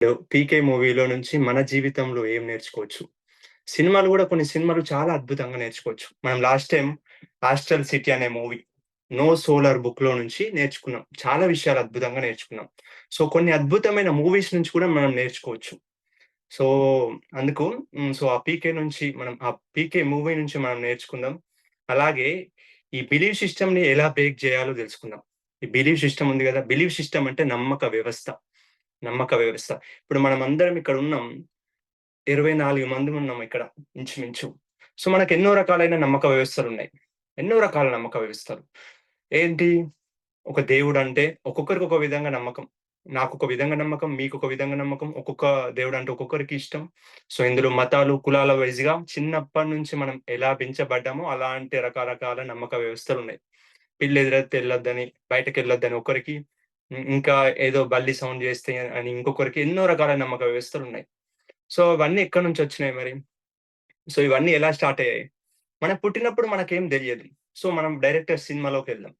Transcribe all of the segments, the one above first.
'పీకే' మూవీలో నుంచి మన జీవితంలో ఏం నేర్చుకోవచ్చు? సినిమాలు గూడా కొన్ని సినిమాలు చాలా అద్భుతంగా నేర్చుకోవచ్చు. మనం లాస్ట్ టైమ్ 'హాస్టల్ సిటీ' అనే మూవీ 'నో సోలార్' బుక్‌లో నుంచి నేర్చుకున్నాం. చాలా విషయాలు అద్భుతంగా నేర్చుకున్నాం. సో, కొన్ని అద్భుతమైన మూవీస్ నుంచి కూడా మనం నేర్చుకోవచ్చు. సో, అందుకు సో, ఆ 'పీకే' నుంచి ఆ 'పీకే' మూవీ నుంచి మనం నేర్చుకుందాం. అలాగే ఈ బిలీవ్ సిస్టమ్‌ని ఎలా బ్రేక్ జేయాలో తెలుసుకుందాం. ఈ బిలీవ్ సిస్టమ్ ఉంది గదా! బిలీవ్ సిస్టమ్ అంటే నమ్మక వ్యవస్థ. నమ్మక వ్యవస్థ. ఇప్పుడు మనమందరం ఇక్కడున్నాం. 24 మందిమున్నాం ఇక్కడ ఇంచుమించు. సో, మనకెన్నో రకాలైన నమ్మక వ్యవస్థలున్నాయి. ఎన్నో రకాల నమ్మక వ్యవస్థలు. ఏంటి? ఒక దేవుడంటే ఒక్కొక్కరికి ఒక విధంగా నమ్మకం. నాకొక విధంగా నమ్మకం, మీకొక విధంగా నమ్మకం. ఒక్కొక్క దేవుడంటే ఒక్కొక్కరికి ఇష్టం. సో, ఇందులో మతాలు, కులాల వైస్‌గా చిన్నప్పటి నుంచి మనం ఎలా పెంచబడ్డామో అలాంటి రకరకాల నమ్మక వ్యవస్థలున్నాయి. పిల్లెదురైతే ఎళ్ళొద్దని, బయటకెళ్ళొద్దని ఒకరికి, ఇంకా ఏదో బల్లి సౌండ్ చేస్తే అని ఇంకొకరికి ఎన్నో రకాల నమ్మక వ్యవస్థలున్నాయి. సో, అవన్నీ ఎక్కడి నుంచొచ్చినాయి మరి? సో, ఇవన్నీ ఎలా స్టార్ట్ అయ్యాయి? మనం పుట్టినప్పుడు మనకేం దెలియదు. సో, మనం డైరెక్ట్‌గా సినిమాలోకెళ్దాం.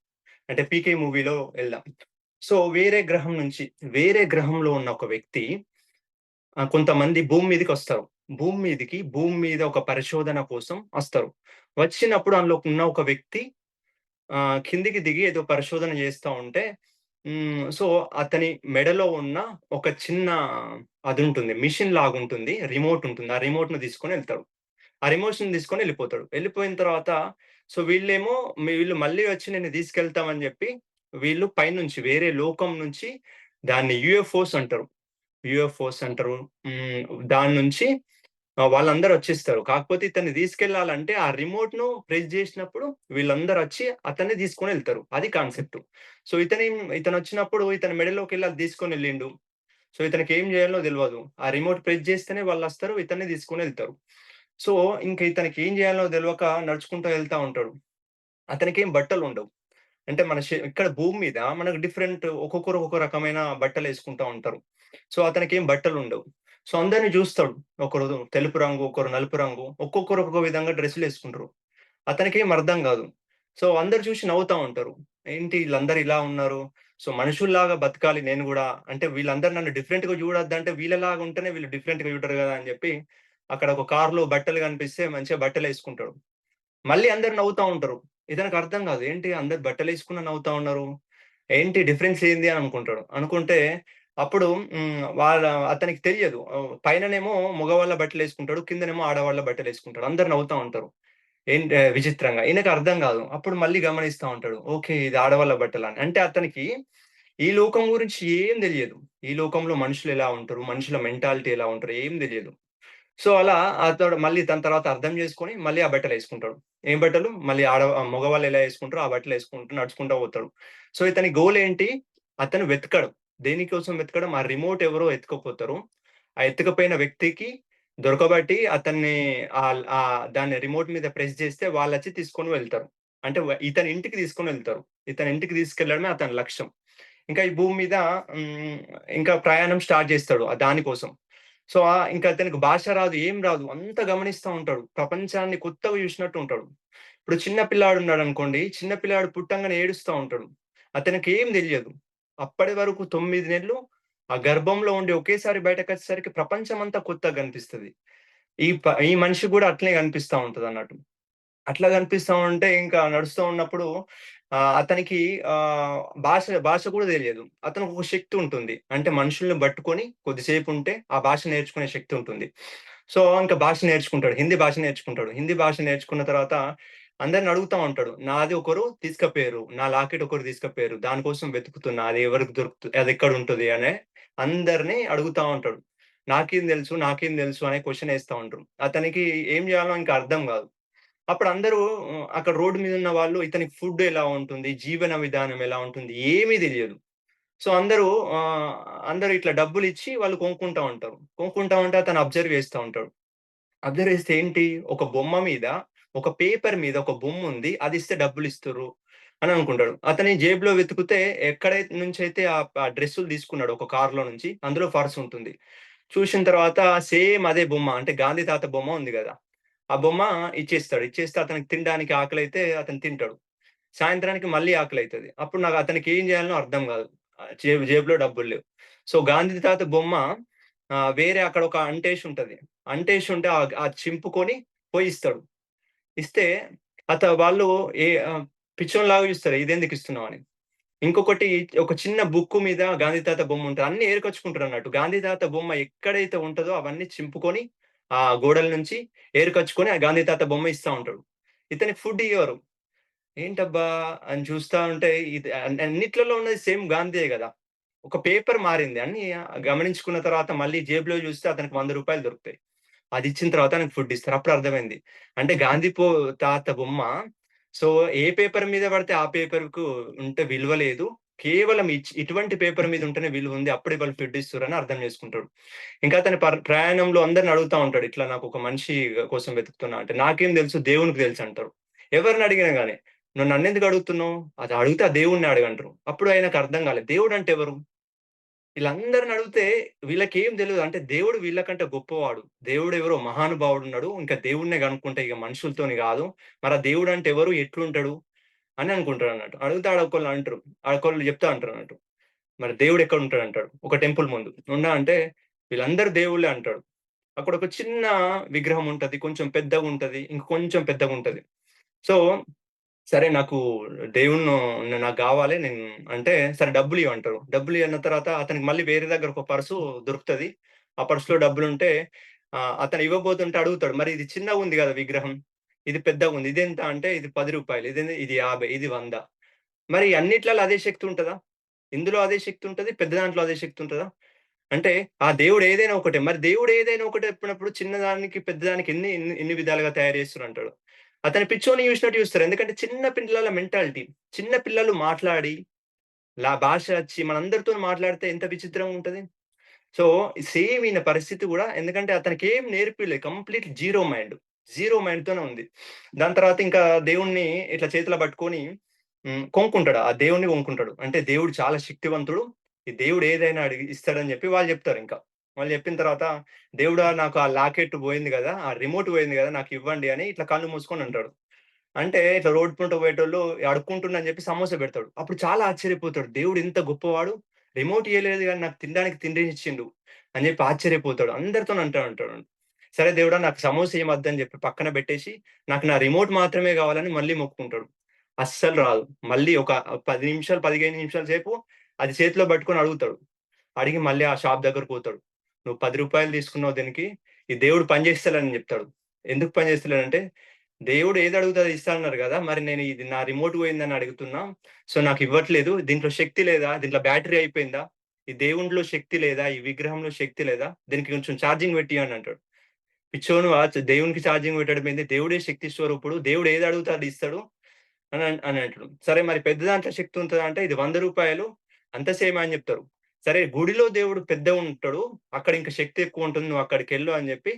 అంటే 'పీకే' మూవీలో ఎళ్దాం. సో, వేరే గ్రహంలో ఉన్న ఒక వ్యక్తి కొంతమంది భూమి మీదకొస్తారు. భూమి మీద ఒక పరిశోధన కోసం వస్తారు. వచ్చినప్పుడు అందులో ఉన్న ఒక వ్యక్తి కిందికి దిగి ఏదో పరిశోధన చేస్తా ఉంటే సో, అతని మెడలో ఉన్న ఒక చిన్న అదుంటుంది. మిషన్ లాగుంటుంది. రిమోట్ ఉంటుంది. ఆ రిమోట్‌ని తీసుకొనెళ్తాడు. ఆ రిమోట్‌ని తీసుకొని ఎళ్ళిపోతాడు. ఎళ్ళిపోయిన తర్వాత సో, వీళ్ళు మళ్ళీ వచ్చి నిన్ను తీసుకెళ్తామని జెప్పి వీళ్ళు పైనుంచి వేరే లోకం నుంచి దాన్ని యూఎఫ్ఓస్ అంటారు. యూఎఫ్ఓస్ అంటారు. దాని నుంచి వాళ్ళందరూ వచ్చేస్తారు. కాకపోతే ఇతన్ని తీసుకెళ్ళాలంటే ఆ రిమోట్‌ను ప్రెస్ జేసినప్పుడు వీళ్ళందరొచ్చి అతన్ని తీసుకొనెళ్తారు. అది కాన్సెప్ట్. సో, ఇతనొచ్చినప్పుడు ఇతని మెడలోకెళ్ళి అది తీసుకొనెళ్ళిండు. సో, ఇతనికేం జేయాలో దెలవదు. ఆ రిమోట్ ప్రెస్ జేస్తేనే వాళ్ళొస్తారు. ఇతన్ని తీసుకొనెళ్తారు. సో, ఇంక ఇతనికి ఏం జేయాలో దెలవక నడుచుకుంటూ ఎళ్తా ఉంటాడు. అతనికేం బట్టలుండవు. అంటే ఇక్కడ భూమి మీద మనకు ఒక్కొక్కరు ఒక్కొక్క రకమైన బట్టలేసుకుంటా ఉంటారు. సో, అతనికేం బట్టలుండవు. సో, అందరిని జూస్తాడు. ఒకరు తెలుపు రంగు, ఒకరు నలుపు రంగు, ఒక్కొక్కరు ఒక్కొక్క విధంగా డ్రెస్సులేసుకుంటరు. అతనికేం అర్థం గాదు. సో, అందరూ చూసి నవ్వుతా ఉంటారు. ఏంటి ఈళ్ళందరూ ఇలా ఉన్నారు. సో, మనుషుల్లాగా బతకాలి నేను గూడా. అంటే వీళ్ళందరూ నన్ను డిఫరెంట్‌గా జూడొద్దంటే వీళ్ళలాగా ఉంటేనే వీళ్ళు డిఫరెంట్‌గా చూడరు గదా! అని జెప్పి అక్కడ ఒక కార్‌లో బట్టలు గనిపిస్తే మంచిగా బట్టలేసుకుంటాడు. మళ్ళీ అందరూ నవ్వుతా ఉంటారు. ఇతనికి అర్థం గాదు. ఏంటి అందరూ బట్టలేసుకున్న నవ్వుతా ఉన్నారు. ఏంటి డిఫరెన్స్ ఏంది అని అనుకుంటాడు. అనుకుంటే అప్పుడు అతనికి తెలియదు. పైననేమో మగవాళ్ళ బట్టలేసుకుంటాడు. కిందనేమో ఆడవాళ్ళ బట్టలేసుకుంటాడు. అందరూ నవ్వుతా ఉంటారు. విచిత్రంగా. ఈయనకు అర్థం గాదు. అప్పుడు మళ్ళీ గమనిస్తా ఉంటాడు. ఓకే. ఇది ఆడవాళ్ళ బట్టలని. అంటే అతనికి ఈ లోకం గురించి ఏం దెలియదు. ఈ లోకంలో మనుషులెలా ఉంటారు? మనుషుల మెంటాలిటీ ఎలా ఉంటారు? ఏం దెలియదు. సో, అలా అతడు మళ్ళీ దాని తర్వాత అర్థం చేసుకొని మళ్ళీ ఆ బట్టలేసుకుంటాడు. ఏం బట్టలు? మళ్ళీ మగవాళ్ళు ఎలా యేసుకుంటారో ఆ బట్టలేసుకుంటూ నడుచుకుంటా పోతాడు. సో, ఇతని గోల్ ఏంటి? అతను వెతకడు. దేనికోసం వెతకడం? ఆ రిమోట్ ఎవరో ఎత్తుకుపోతారు. ఆ ఎత్తుకుపోయిన వ్యక్తికి దొరకబట్టి అతన్ని దాన్ని రిమోట్ మీద ప్రెస్ చేస్తే వాళ్ళొచ్చి తీసుకొని వెళ్తారు. అంటే ఇతని ఇంటికి తీసుకొని వెళ్తారు. ఇతని ఇంటికి తీసుకెళ్లడమే అతని లక్ష్యం. ఇంకా ఈ భూమి మీద హ్మ్, ఇంకా ప్రయాణం స్టార్ట్ చేస్తాడు దాని కోసం. సో, ఇంకా అతనికి భాష రాదు, ఏం రాదు. అంతా గమనిస్తా ఉంటాడు. ప్రపంచాన్ని కొత్తగా చూసినట్టు ఉంటాడు. ఇప్పుడు చిన్న పిల్లాడున్నాడనుకోండి, చిన్న పిల్లాడు పుట్టంగానే ఏడుస్తా ఉంటాడు. అతనికేం తెలియదు. అప్పటి వరకు 9 నెలలు ఆ గర్భంలో ఉండి ఒకేసారి బయటకొచ్చేసరికి ప్రపంచమంతా కొత్తగా కనిపిస్తది. ఈ మనిషి గూడా అట్లనే కనిపిస్తా ఉంటదన్నట్టు. అట్లా కనిపిస్తా ఉంటే ఇంకా నడుస్తూ ఉన్నప్పుడు అతనికి భాష కూడా తెలియదు. అతనికి ఒక శక్తి ఉంటుంది. అంటే మనుషుల్ని పట్టుకొని కొద్దిసేపుంటే ఆ భాష నేర్చుకునే శక్తి ఉంటుంది. సో, ఇంక భాష నేర్చుకుంటాడు. హిందీ భాష నేర్చుకుంటాడు. హిందీ భాష నేర్చుకున్న తర్వాత అందరిని అడుగుతా ఉంటాడు. నాది ఒకరు తీసుకపోయారు. నా లాకెట్ ఒకరు తీసుకపోయారు. దాని కోసం వెతుకుతున్నా. అది ఎవరికి అదెక్కడుంటది అనే అందరిని అడుగుతా ఉంటాడు. నాకేం తెలుసు అనే క్వెషన్ ఏస్తా ఉంటారు. అతనికి ఏం జేయాలో ఇంకా అర్థం గాదు. అప్పుడందరూ అక్కడ రోడ్డు మీదున్న వాళ్ళు ఇతనికి ఫుడ్ ఎలా ఉంటుంది? జీవన విధానం ఎలా ఉంటుంది? ఏమీ తెలియదు. సో, ఆహ్, అందరూ ఇట్లా డబ్బులిచ్చి వాళ్ళు కొనుక్కుంటా ఉంటారు. కొనుక్కుంటా ఉంటే అతను అబ్జర్వ్ చేస్తా ఉంటాడు. అబ్జర్వ్ చేస్తే ఏంటి? ఒక బొమ్మ మీద, ఒక పేపర్ మీద ఒక బొమ్ముంది. అదిస్తే డబ్బులిస్తుర్రు అని అనుకుంటాడు. అతని జేబులో వెతుకుతే నుంచైతే ఆ డ్రెస్సులు తీసుకున్నాడో ఒక కార్‌లో నుంచి అందులో పర్సుంటుంది. చూసిన తర్వాత సేమ్ అదే బొమ్మ అంటే గాంధీ తాత బొమ్మ ఉంది గదా! ఆ బొమ్మ ఇచ్చేస్తాడు. ఇచ్చేస్తే అతనికి తినడానికి ఆకలైతే అతను తింటాడు. సాయంత్రానికి మళ్ళీ ఆకలైతది. అతనికి ఏం జేయాలనో అర్థం గాదు. జేబులో డబ్బులు లేవు. సో, గాంధీ తాత బొమ్మ వేరే అక్కడ ఒక అంటేసుంటది. అంటేసుంటే అది చింపుకొని పోయిస్తాడు. ఇస్తే వాళ్ళు ఏ పిచ్చోనిలాగా చూస్తారు. ఇదెందుకు ఇస్తున్నావని. ఇంకొకటి ఒక చిన్న బుక్కు మీద గాంధీ తాత బొమ్మ ఉంటది. అన్నీ ఏరుకొచ్చుకుంటారన్నట్టు. గాంధీ తాత బొమ్మ ఎక్కడైతే ఉంటదో అవన్నీ చింపుకొని ఆ గోడల నుంచి ఏరుకొచ్చుకొని ఆ గాంధీ తాత బొమ్మ ఇస్తా ఉంటాడు. ఇతనికి ఫుడ్ ఇయ్యరు. ఏంటబ్బా! అని చూస్తా ఉంటే ఇది అన్నిట్లలో ఉన్నది సేమ్ గాంధీయే గదా! ఒక పేపర్ మారింది. అన్నీ గమనించుకున్న తర్వాత మళ్ళీ జేబులో చూస్తే అతనికి రూ. 100 దొరుకుతాయి. అదిచ్చిన తర్వాత ఆయనకు ఫుడ్ ఇస్తారు. అప్పుడు అర్థమైంది. అంటే గాంధీ తాత బొమ్మ సో, ఏ పేపర్ మీద పడితే ఆ పేపర్‌కు ఉంటే విలువ లేదు. కేవలం ఇటువంటి పేపర్ మీద ఉంటేనే విలువుంది. అప్పుడే వాళ్ళు ఫుడ్ ఇస్తుర్రని అర్థం చేసుకుంటాడు. ఇంకా అతని ప్రయాణంలో అందరిని అడుగుతా ఉంటాడు. ఇట్లా నాకొక మనిషి కోసం వెతుకుతున్నా అంటే, నాకేం తెలుసు దేవునికి తెలుసంటారు. ఎవరిని అడిగినా గాని, "నువ్వు నన్నెందుకు అడుగుతున్నావు? అది అడిగితే ఆ దేవుడిని అడగంటారు." అప్పుడు ఆయనకు అర్థం కాలేదు. దేవుడంటే ఎవరు? వీళ్ళందరిని అడిగితే వీళ్ళకేం తెలవదు. అంటే దేవుడు వీళ్ళకంటే గొప్పవాడు. దేవుడెవరో మహానుభావుడున్నాడు. ఇంకా దేవుడినే కనుక్కుంటే ఇగ మనుషులతోని గాదు. మరి ఆ దేవుడంటే ఎవరు? ఎట్లుంటడు? అని అనుకుంటాడన్నట్టు. అడిగితే ఆడొకళ్ళు అంటరు. ఆడొకళ్ళు చెప్తా అంటారన్నట్టు. మరి దేవుడెక్కడుంటాడంటాడు. ఒక టెంపుల్ ముందు. అంటే వీళ్ళందరూ దేవుళ్ళే అంటాడు. అక్కడొక చిన్న విగ్రహం ఉంటది. కొంచెం పెద్దగుంటది. ఇంక కొంచెం పెద్దగుంటది. సో సరే నాకు దేవుడిను నాకు గావాలి. అంటే సరే డబ్బులియ్యమంటారు. డబ్బులియ్యన్న తర్వాత అతనికి మళ్ళీ వేరే దగ్గర ఒక పర్సు దొరుకుతది. ఆ పర్స్‌లో డబ్బులుంటే అతను ఇవ్వబోతుంటే అడుగుతాడు. మరి ఇది చిన్నగుంది గదా! విగ్రహం. ఇది పెద్దగుంది. ఇదెంత అంటే ఇది రూ. 10 ఇది 50 ఇది 100 మరి అన్నిట్లలో అదే శక్తి ఉంటదా? ఇందులో అదే శక్తి ఉంటది. పెద్ద దాంట్లో అదే శక్తి ఉంటదా? అంటే ఆ దేవుడు ఏదైనా ఒకటే. మరి దేవుడు ఏదైనా ఒకటే చెప్పినప్పుడు చిన్నదానికి, పెద్దదానికి ఎన్ని విధాలుగా తయారు చేస్తుర్రంటాడు. అతను పిచ్చోన్ని చూసినట్టు చూస్తారు. ఎందుకంటే చిన్న పిల్లల మెంటాలిటీ. చిన్న పిల్లలు మాట్లాడి, భాష వచ్చి మనందరితోని మాట్లాడితే ఎంత విచిత్రంగా ఉంటది. సో, సేమ్ ఈయన పరిస్థితి గూడా ఎందుకంటే అతనికేం నేర్పియలే. Complete zero mind. జీరో మైండ్‌తోనే ఉంది. దాని తర్వాత ఇంకా దేవుడిని ఇట్లా చేతిలో పట్టుకొని కొనుక్కుంటాడు. ఆ దేవుడిని కొనుక్కుంటాడు. అంటే దేవుడు చాలా శక్తివంతుడు. ఈ దేవుడు ఏదైనా అడిగి ఇస్తాడని జెప్పి వాళ్ళు జెప్తారింకా. వాళ్ళు జెప్పిన తర్వాత, "దేవుడా నాకు ఆ లాకెట్ పోయింది గదా! ఆ రిమోట్ పోయింది గదా! నాకివ్వండి" అని ఇట్లా కళ్ళు మూసుకొని అంటాడు. అంటే ఇట్లా రోడ్ పంట పోయేటోళ్ళు అడుక్కుంటున్నా అని జెప్పి సమోసా పెడతాడు. అప్పుడు చాలా ఆశ్చర్యపోతాడు. దేవుడు ఇంత గొప్పవాడు. రిమోట్ ఇయ్యలేదు గాని నాకు తినడానికి తిండినిచ్చిండు అని జెప్పి ఆశ్చర్యపోతాడు. అందరితోని అంటా ఉంటాడు. సరే దేవుడా నాకు సమోసా ఏమొద్దని జెప్పి పక్కన బెట్టేసి, నాకు నా రిమోట్ మాత్రమే గావాలని మళ్ళీ మొక్కుకుంటాడు. అస్సలు రాదు. మళ్ళీ ఒక 10 నిమిషాలు, 15 నిమిషాల సేపు అది చేతిలో పట్టుకొని అడుగుతాడు. అడిగి మళ్ళీ ఆ షాప్ దగ్గరకు పోతాడు. "నువ్వు రూ. 10 తీసుకున్నావు దీనికి, ఈ దేవుడు పని చేస్తలేడని" జెప్తాడు. ఎందుకు పని చేస్తలేడంటే, దేవుడు ఏదడుగుతే అది ఇస్తా అన్నారు గదా! మరి నేను ఇది నా రిమోట్ పోయిందని అడుగుతున్నా. సో, నాకివ్వట్లేదు. దీంట్లో శక్తి లేదా? దీంట్లో బ్యాటరీ అయిపోయిందా? ఈ దేవునిలో శక్తి లేదా? ఈ విగ్రహంలో శక్తి లేదా? దీనికి కొంచెం ఛార్జింగ్ పెట్టియ్యండి అంటాడు. పిచ్చోనివా దేవునికి ఛార్జింగ్ పెట్టడం ఏంది? దేవుడే శక్తి స్వరూపుడు. దేవుడు ఏదడుగుతే అది ఇస్తాడు అని అంటాడు. సరే మరి పెద్ద దాంట్లో శక్తి ఉంటదా అంటే ఇది రూ. 100 అంత సేమే అని చెప్తారు. సరే గుడిలో దేవుడు పెద్దగుంటాడు. అక్కడ ఇంకా శక్తి ఎక్కువుంటుంది. నువ్వు అక్కడికెళ్ళు అని చెప్పి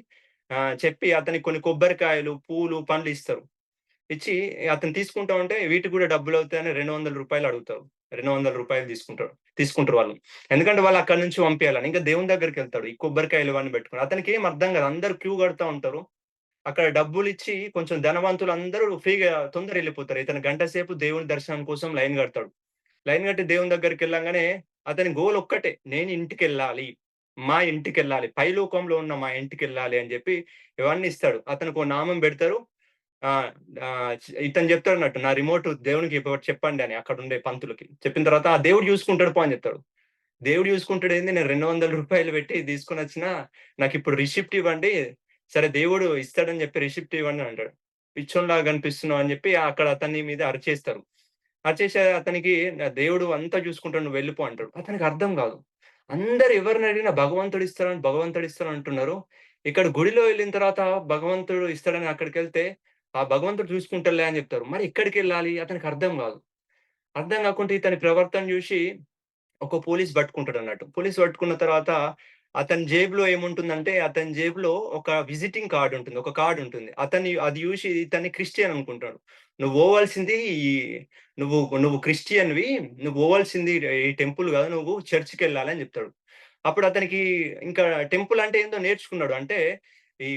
అతనికి కొన్ని కొబ్బరికాయలు, పూలు, పండ్లు ఇస్తారు. ఇచ్చి అతను తీసుకుంటా ఉంటే వీటికి గూడా డబ్బులవుతాయని రూ. 200 అడుగుతారు. రూ. 200 తీసుకుంటారు వాళ్ళు. ఎందుకంటే వాళ్ళు అక్కడి నుంచి పంపియాలని. ఇంకా దేవుని దగ్గరికెళ్తాడు. ఈ కొబ్బరికాయలు ఇవన్నీ పెట్టుకొని. అతనికేం అర్థం కాదు. అందరూ క్యూ కడతా ఉంటారు. అక్కడ డబ్బులిచ్చి కొంచెం ధనవంతులందరూ ఫ్రీగా తొందర ఎళ్ళిపోతారు. ఇతను గంట సేపు దేవుని దర్శనం కోసం లైన్ కడతాడు. లైన్ కట్టి దేవుని దగ్గరికెళ్ళంగానే అతని గోల్ ఒక్కటే. నేను ఇంటికెళ్ళాలి. మా ఇంటికెళ్ళాలి. పైలోకంలో ఉన్న మా ఇంటికెళ్ళాలి అని జెప్పి ఇవన్నీ ఇస్తాడు. అతనికో నామం బెడతారు. ఆహ్, ఇతను చెప్తాడన్నట్టు నా రిమోట్ దేవునికి చెప్పండి అని అక్కడుండే పంతులకి. చెప్పిన తర్వాత ఆ దేవుడు చూసుకుంటాడు పో అని చెప్తాడు. దేవుడు చూసుకుంటాడేంది నేను రూ. 200 పెట్టి తీసుకొనొచ్చినా నాకిప్పుడు రిసిప్ట్ ఇవ్వండి. సరే దేవుడు ఇస్తాడని చెప్పి రిసిప్ట్ ఇవ్వండి అంటాడు. పిచ్చోనిలాగా కనిపిస్తున్నావు అని చెప్పి అక్కడ అతని మీద అరిచేస్తారు. అరిచేసి అతనికి దేవుడు అంతా చూసుకుంటాడు నువ్వు వెళ్ళిపో అంటాడు. అతనికి అర్థం కాదు. అందరూ ఎవరిని అడిగినా భగవంతుడు ఇస్తాడని అంటున్నారు. ఇక్కడ గుడిలో వెళ్ళిన తర్వాత భగవంతుడు ఇస్తాడని అక్కడికెళ్తే, ఆ భగవంతుడు చూసుకుంటాడులే అని చెప్తారు. మరి ఎక్కడికెళ్ళాలి? అతనికి అర్థం కాదు. అర్థం కాకుంటే ఇతని ప్రవర్తన చూసి ఒక పోలీస్ పట్టుకుంటాడన్నట్టు. పోలీస్ పట్టుకున్న తర్వాత అతని జేబులో ఏముంటుందంటే, అతని జేబులో ఒక విజిటింగ్ కార్డ్ ఉంటుంది. ఒక కార్డ్ ఉంటుంది. అది చూసి ఇతన్ని క్రిస్టియన్ అనుకుంటాడు. నువ్వు పోవాల్సింది ఈ నువ్వు నువ్వు క్రిస్టియన్‌వి. నువ్వు పోవాల్సింది ఈ టెంపుల్ కాదు. నువ్వు చర్చ్‌కెళ్ళాలి అని చెప్తాడు. అప్పుడు అతనికి ఇంకా టెంపుల్ అంటే ఏందో నేర్చుకున్నాడు. అంటే ఈ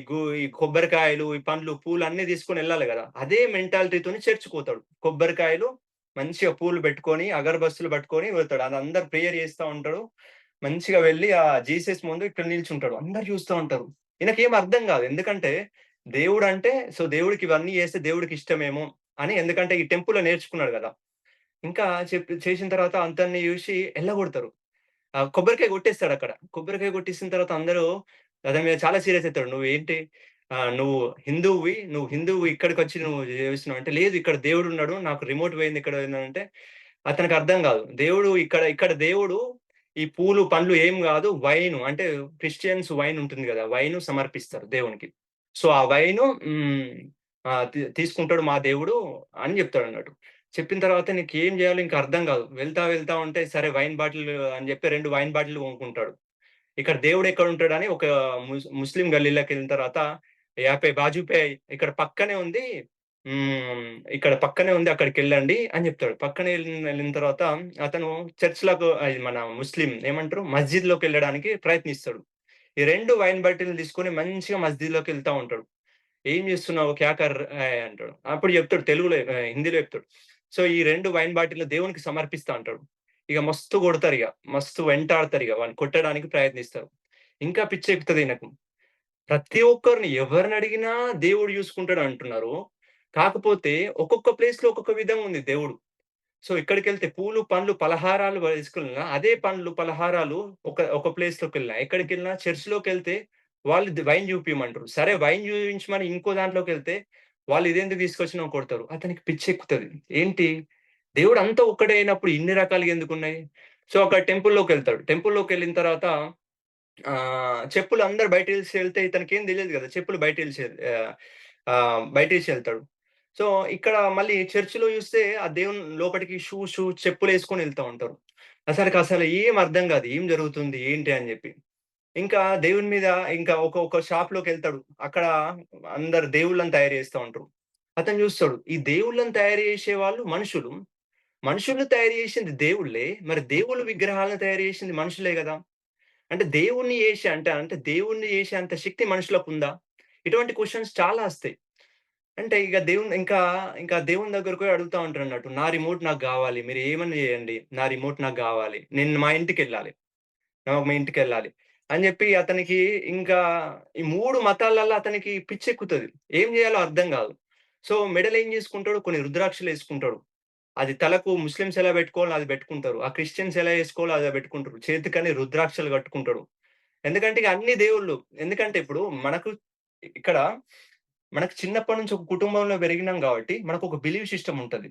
కొబ్బరికాయలు, ఈ పండ్లు, పూలు అన్నీ తీసుకొని ఎళ్ళాలి గదా! అదే మెంటాలిటీతోని చర్చ్‌కి పోతాడు. కొబ్బరికాయలు మంచిగా పూలు పెట్టుకొని, అగరబత్తులు పట్టుకొని వెళ్తాడు. అది అందరూ ప్రేయర్ చేస్తా ఉంటాడు. మంచిగా వెళ్లి ఆ జీసస్ ముందు ఇక్కడ నిల్చుంటాడు. అందరూ చూస్తా ఉంటారు. ఈయనకేం అర్థం గాదు. ఎందుకంటే దేవుడంటే దేవుడికి ఇవన్నీ చేస్తే దేవుడికి ఇష్టమేమో అని ఎందుకంటే ఈ టెంపుల్‌లో నేర్చుకున్నాడు గదా! ఇంకా చేసిన తర్వాత అందరిని చూసి ఎల్లగొడతారు. కొబ్బరికాయ కొట్టేస్తాడక్కడ. కొబ్బరికాయ కొట్టేసిన తర్వాత అందరూ అతని మీద చాలా సీరియస్ అయితాడు. "నువ్వేంటి నువ్వు హిందువువి ఇక్కడికొచ్చి నువ్వు చేస్తున్నావు" అంటే, "లేదు ఇక్కడ దేవుడున్నాడు. నాకు రిమోట్ పోయింది ఇక్కడ పోయిందంటే" అతనికి అర్థం గాదు. దేవుడు ఇక్కడ దేవుడు ఈ పూలు, పండ్లు ఏం గాదు. వైను అంటే క్రిస్టియన్స్ వైన్ ఉంటుంది గదా! వైను సమర్పిస్తారు దేవునికి. ఆ వైను తీసుకుంటాడు మా దేవుడు అని జెప్తాడన్నట్టు. చెప్పిన తర్వాత నీకేం జేయాలో ఇంక అర్థం గాదు. వెళ్తా ఉంటే సరే వైన్ బాటిల్ అని జెప్పి 2 వైన్ బాటిల్ కొనుక్కుంటాడు. ఇక్కడ దేవుడెక్కడుంటాడని ఒక ముస్లిం గల్లీలోకెళ్ళిన తర్వాత "यहाँ पे बाजू पे ఇక్కడ పక్కనే ఉంది. హ్మ్. ఇక్కడ పక్కనే ఉంది అక్కడికెళ్ళండి" అని జెప్తాడు. పక్కనే ఎళ్ళిన తర్వాత అతను చర్చ్‌లకు అది మన ముస్లిం ఏమంటారు మస్జిద్‌లోకెళ్ళడానికి ప్రయత్నిస్తాడు. ఈ 2 వైన్ బాటిల్‌లు తీసుకొని మంచిగా మస్జిద్‌లోకెళ్తా ఉంటాడు. "ఏం జేస్తున్నావు? క్యా కర్ రहा है" అంటాడు. అప్పుడు చెప్తాడు తెలుగులో హిందీలో చెప్తాడు. ఈ 2 వైన్ బాటిల్‌లు దేవునికి సమర్పిస్తా అంటాడు. ఇగ మస్తు కొడతారిగ. మస్తు వెంటాడతారిగ. వాడిని కొట్టడానికి ప్రయత్నిస్తారు. ఇంకా పిచ్చెక్కుతది ఈయనకు. ప్రతి ఒక్కరిని ఎవరినడిగినా దేవుడు చూసుకుంటాడు అంటున్నారు. కాకపోతే ఒక్కొక్క ప్లేస్‌లో ఒక్కొక్క విధంగా ఉంది దేవుడు. ఇక్కడికెళ్తే పూలు, పండ్లు, పలహారాలు వేసుకెళ్ళినా అదే పండ్లు, పలహారాలు ఒక ప్లేస్‌లోకెళ్ళినా ఎక్కడికెళ్ళినా చర్చ్‌లోకెళ్తే వాళ్ళు వైన్ చూపియమంటారు. సరే వైన్ చూయించమని ఇంకో దాంట్లోకెళ్తే వాళ్ళు ఇదెందుకు తీసుకొచ్చినావు కొడతారు. అతనికి పిచ్చెక్కుతది. ఏంటి దేవుడు అంతా ఒక్కడే అయినప్పుడు ఇన్ని రకాలుగా ఎందుకున్నాయి? అక్కడ టెంపుల్‌లోకెళ్తాడు. టెంపుల్‌లోకెళ్ళిన తర్వాత చెప్పులు అందరూ బయటేసి ఇతనికేం తెలీదు గదా! చెప్పులు బయటేసి ఎళ్తాడు. ఇక్కడ మళ్ళీ చర్చ్‌లో చూస్తే ఆ దేవుని లోపటికి చెప్పులేసుకొని ఎళ్తా ఉంటారు. అసలు ఏం అర్థం గాదు. ఏం జరుగుతుంది? ఏంటి? అని జెప్పి. ఇంకా దేవుని మీద ఇంకా ఒక షాప్‌లోకెళ్తాడు. అక్కడ అందరు దేవుళ్ళని తయారు చేస్తా ఉంటారు. అతను చూస్తాడు. ఈ దేవుళ్ళని తయారు చేసేవాళ్ళు మనుషులు. మనుషుల్ని తయారు చేసింది దేవుళ్ళే. మరి దేవుళ్ళ విగ్రహాలను తయారు చేసింది మనుషులే గదా! అంటే అంటే దేవుడిని చేసేంత శక్తి మనుషులకుందా? ఇటువంటి క్వెషన్స్ చాలా వస్తాయి. అంటే ఇగ ఇంకా దేవుని దగ్గరికి పోయి అడుగుతా ఉంటారన్నట్టు. నా రిమోట్ నాకు గావాలి. మీరు ఏమన్నా చేయండి. నా రిమోట్ నాకు గావాలి. నేను మా ఇంటికెళ్ళాలి. మీ ఇంటికెళ్ళాలి. అని జెప్పి అతనికి ఇంకా ఈ 3 మతాలల్ల అతనికి పిచ్చెక్కుతది. ఏం జేయాలో అర్థం గాదు. మెడలో ఏం జేసుకుంటాడు కొన్ని రుద్రాక్షలేసుకుంటాడు. అది తలకు ముస్లిమ్స్ ఎలా పెట్టుకోవాలో అది పెట్టుకుంటారు. ఆ క్రిస్టియన్స్ ఎలా ఏసుకోవాలో అలా పెట్టుకుంటారు. చేతికని రుద్రాక్షలు కట్టుకుంటాడు. ఎందుకంటే ఇగ అన్ని దేవుళ్ళు. ఎందుకంటే ఇప్పుడు ఇక్కడ మనకు చిన్నప్పటి నుంచి ఒక కుటుంబంలో పెరిగినాం గాబట్టి మనకొక బిలీవ్ సిస్టమ్ ఉంటది.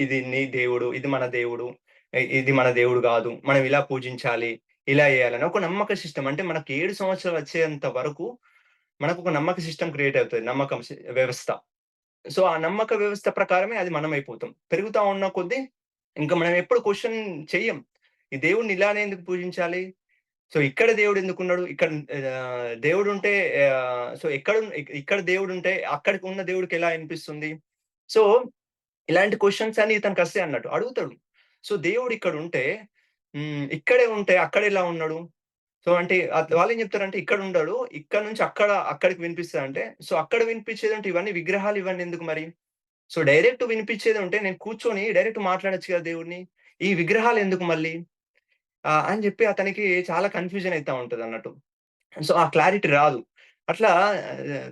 ఇది నీ దేవుడు. ఇది మన దేవుడు. ఇది మన దేవుడు గాదు. మనం ఇలా పూజించాలి. ఇలా చేయాలని ఒక నమ్మక సిస్టమ్. అంటే మనకు 7 సంవత్సరాలు వచ్చేంత వరకు మనకొక నమ్మక సిస్టమ్ క్రియేట్ అవుతది. నమ్మకం వ్యవస్థ. ఆ నమ్మక వ్యవస్థ ప్రకారమే అది మనమైపోతాం. పెరుగుతా ఉన్న కొద్దీ ఇంక మనం ఎప్పుడు క్వెషన్ చెయ్యం. ఈ దేవుడిని ఇలానే ఎందుకు పూజించాలి? ఇక్కడ దేవుడెందుకున్నాడు? దేవుడుంటే ఇక్కడ దేవుడుంటే అక్కడికి ఉన్న దేవుడికెలా అనిపిస్తుంది? సో, ఇలాంటి క్వెషన్స్ అన్ని ఇతనికొస్తాయి అన్నట్టు. అడుగుతాడు. దేవుడిక్కడుంటే ఇక్కడే ఉంటే అక్కడెలా ఉన్నాడు? అంటే వాళ్ళేం చెప్తారంటే ఇక్కడుండడు. ఇక్కడ నుంచి అక్కడికి వినిపిస్తదంటే, అక్కడ వినిపించేదంటే ఇవన్నీ విగ్రహాలు ఇవన్నీ ఎందుకు మరి? డైరెక్ట్ వినిపించేది ఉంటే నేను కూర్చొని డైరెక్ట్ మాట్లాడొచ్చు కదా దేవుడిని. ఈ విగ్రహాలెందుకు మళ్ళీ? అని జెప్పి అతనికి చాలా కన్‌ఫ్యూజన్ అయితా ఉంటదన్నట్టు. ఆ క్లారిటీ రాదు. అట్లా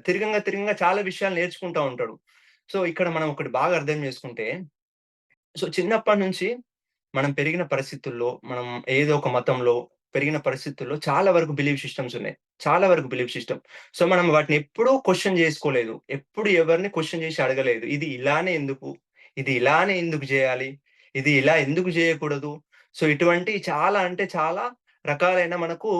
తిరగంగా చాలా విషయాలు నేర్చుకుంటా ఉంటాడు. ఇక్కడ మనం ఒకటి బాగా అర్థం చేసుకుంటే, చిన్నప్పటి నుంచి మనం పెరిగిన పరిస్థితుల్లో, మనం ఏదో ఒక మతంలో పెరిగిన పరిస్థితుల్లో చాలా వరకు బిలీవ్ సిస్టమ్స్ ఉన్నాయి. చాలా వరకు బిలీవ్ సిస్టమ్. మనం వాటిని ఎప్పుడూ క్వెషన్ జేసుకోలేదు. ఎప్పుడు ఎవరిని క్వెషన్ జేసి అడగలేదు. ఇది ఇలానే ఎందుకు? ఇది ఇలానే ఎందుకు జేయాలి? ఇది ఇలా ఎందుకు జేయకూడదు? ఇటువంటి చాలా అంటే చాలా రకాలైన మనకు